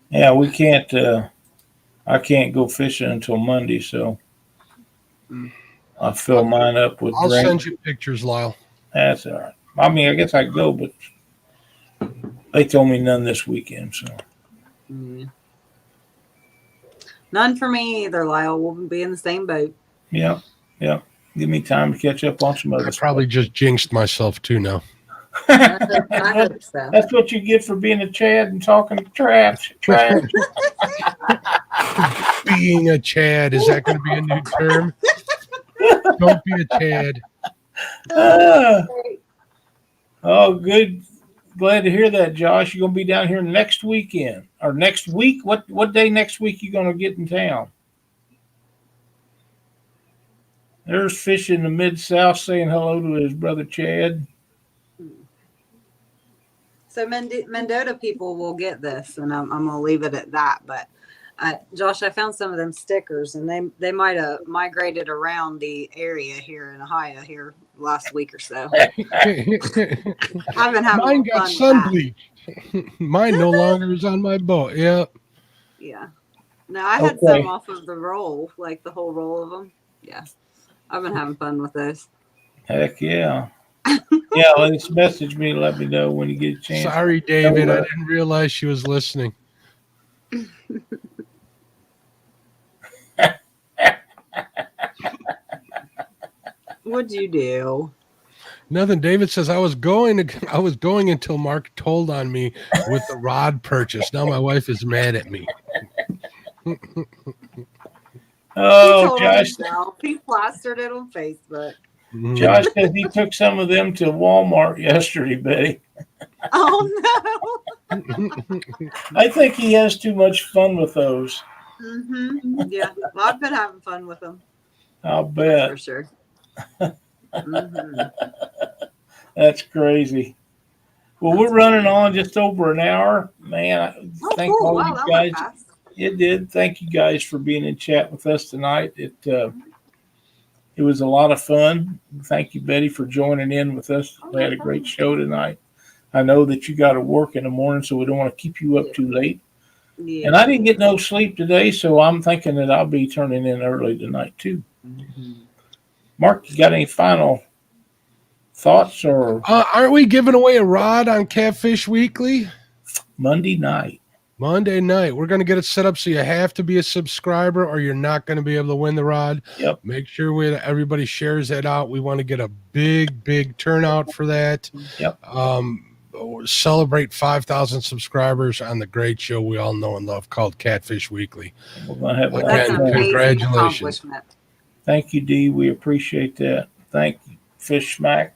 Yeah, we can't. I can't go fishing until Monday, so I fill mine up with I'll drink. send you pictures, Lyle. That's all right. I mean, I guess I could go, but they told me none this weekend. So Mm. None for me either, Lyle. We'll be in the same boat. yeah. Give me time to catch up on some I other probably just jinxed myself too now. I hope so. That's what you get for being a Chad and talking trash. Being a Chad, is that going to be a new term? Don't be a Chad. Oh, good. Glad to hear that, Josh. You're gonna be down here next weekend or next week. What day next week you gonna get in town? There's Fish in the Mid-South saying hello to his brother Chad. So Mendota people will get this, and I'm gonna leave it at that. But Josh, I found some of them stickers, and they might have migrated around the area here in Ohio here last week or so. I've been having Mine fun got with sun that. bleached. Mine no longer is on my boat. Yeah. Yeah. No, I had Okay. some off of the roll, like the whole roll of them. Yeah. I've been having fun with those. Heck yeah. Yeah, let's message me and let me know when you get a chance. Sorry, David. I didn't realize she was listening. What'd you do? Nothing. David says I was going until Mark told on me with the rod purchase. Now my wife is mad at me. Oh, He told Josh. himself. He plastered it on Facebook. Josh says he took some of them to Walmart yesterday, Betty. Oh I think he has too much fun with those. no. Yeah. Well, I've been having fun with them I'll for bet. sure. That's crazy. Well, we're running on just over an hour. Man, Oh, thank cool. all Wow, you that guys. went fast. It did. Thank you guys for being in chat with us tonight. It was a lot of fun. Thank you, Betty, for joining in with us. We had a great show tonight. I know that you got to work in the morning, so we don't want to keep you up too late. Yeah. And I didn't get no sleep today, so I'm thinking that I'll be turning in early tonight too. Mark, you got any final thoughts or Aren't we giving away a rod on Catfish Weekly? Monday night? Monday night. We're going to get it set up so you have to be a subscriber or you're not going to be able to win the rod. Yep. Make sure everybody shares that out. We want to get a big turnout for that. Yep. Celebrate 5,000 subscribers on the great show we all know and love called Catfish Weekly. We're gonna have a lot That's of an fun. amazing Congratulations. accomplishment. Thank you, Dee. We appreciate that. Thank you, Fish Smack.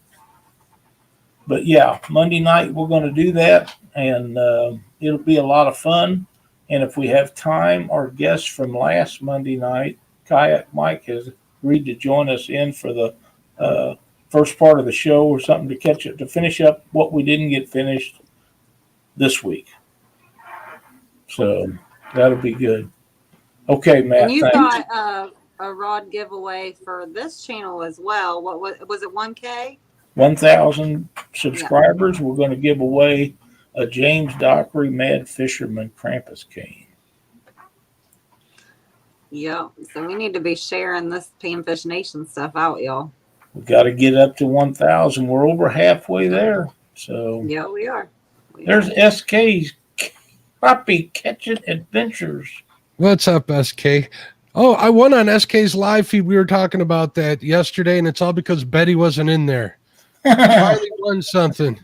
But yeah, Monday night we're going to do that, and it'll be a lot of fun. And if we have time, our guest from last Monday night, Kayak Mike, has agreed to join us in for the first part of the show or something to finish up what we didn't get finished this week. So that'll be good. Okay, Matt. And you thanks. got a rod giveaway for this channel as well. What was it? 1K? 1,000 subscribers. We're going to give away a James Dockery Mad Fisherman Krampus cane. Yep. So we need to be sharing this Panfish Nation stuff out, y'all. We've got to get up to 1,000. We're over halfway there. So Yeah, we are. there's SK's Crappie Catching Adventures. What's up, SK? Oh, I won on SK's live feed. We were talking about that yesterday, and it's all because Betty wasn't in there. Finally won something.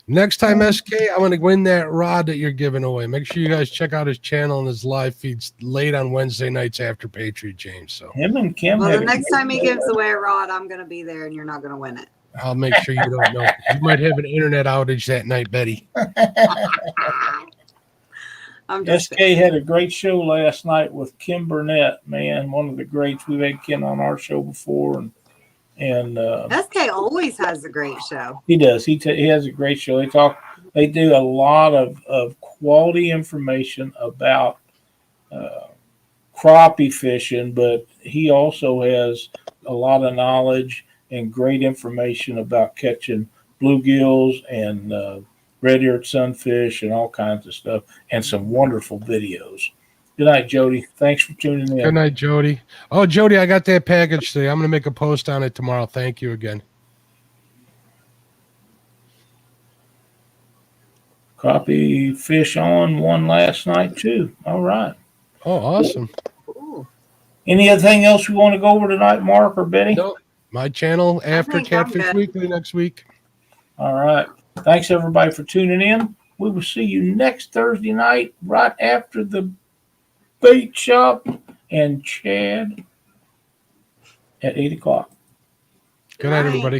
Next time, SK, I want to win that rod that you're giving away. Make sure you guys check out his channel and his live feeds late on Wednesday nights after Patriot James. So Him and Kim. Well, had the a next great time he day. gives away a rod, I'm going to be there and you're not going to win it. I'll make sure you don't know. You might have an internet outage that night, Betty. I'm just SK had a great show last night with Kim Burnett, man, one of the greats. We've had Kim on our show before, and SK always has a great show. he does. He has a great show. They do a lot of quality information about crappie fishing, but he also has a lot of knowledge and great information about catching bluegills and red-eared sunfish and all kinds of stuff, and some wonderful videos. Good night, Jody. Thanks for tuning in. Good night, Jody. Oh, Jody, I got that package today. I'm going to make a post on it tomorrow. Thank you again. Crappie fish on one last night too. All right. Oh, awesome. Ooh. Anything else we want to go over tonight, Mark or Betty? No, my channel after think I'm Catfish good. Weekly next week. All right. Thanks everybody for tuning in. We will see you next Thursday night, right after the bait shop and Chad at 8 o'clock. Good night, Night. everybody.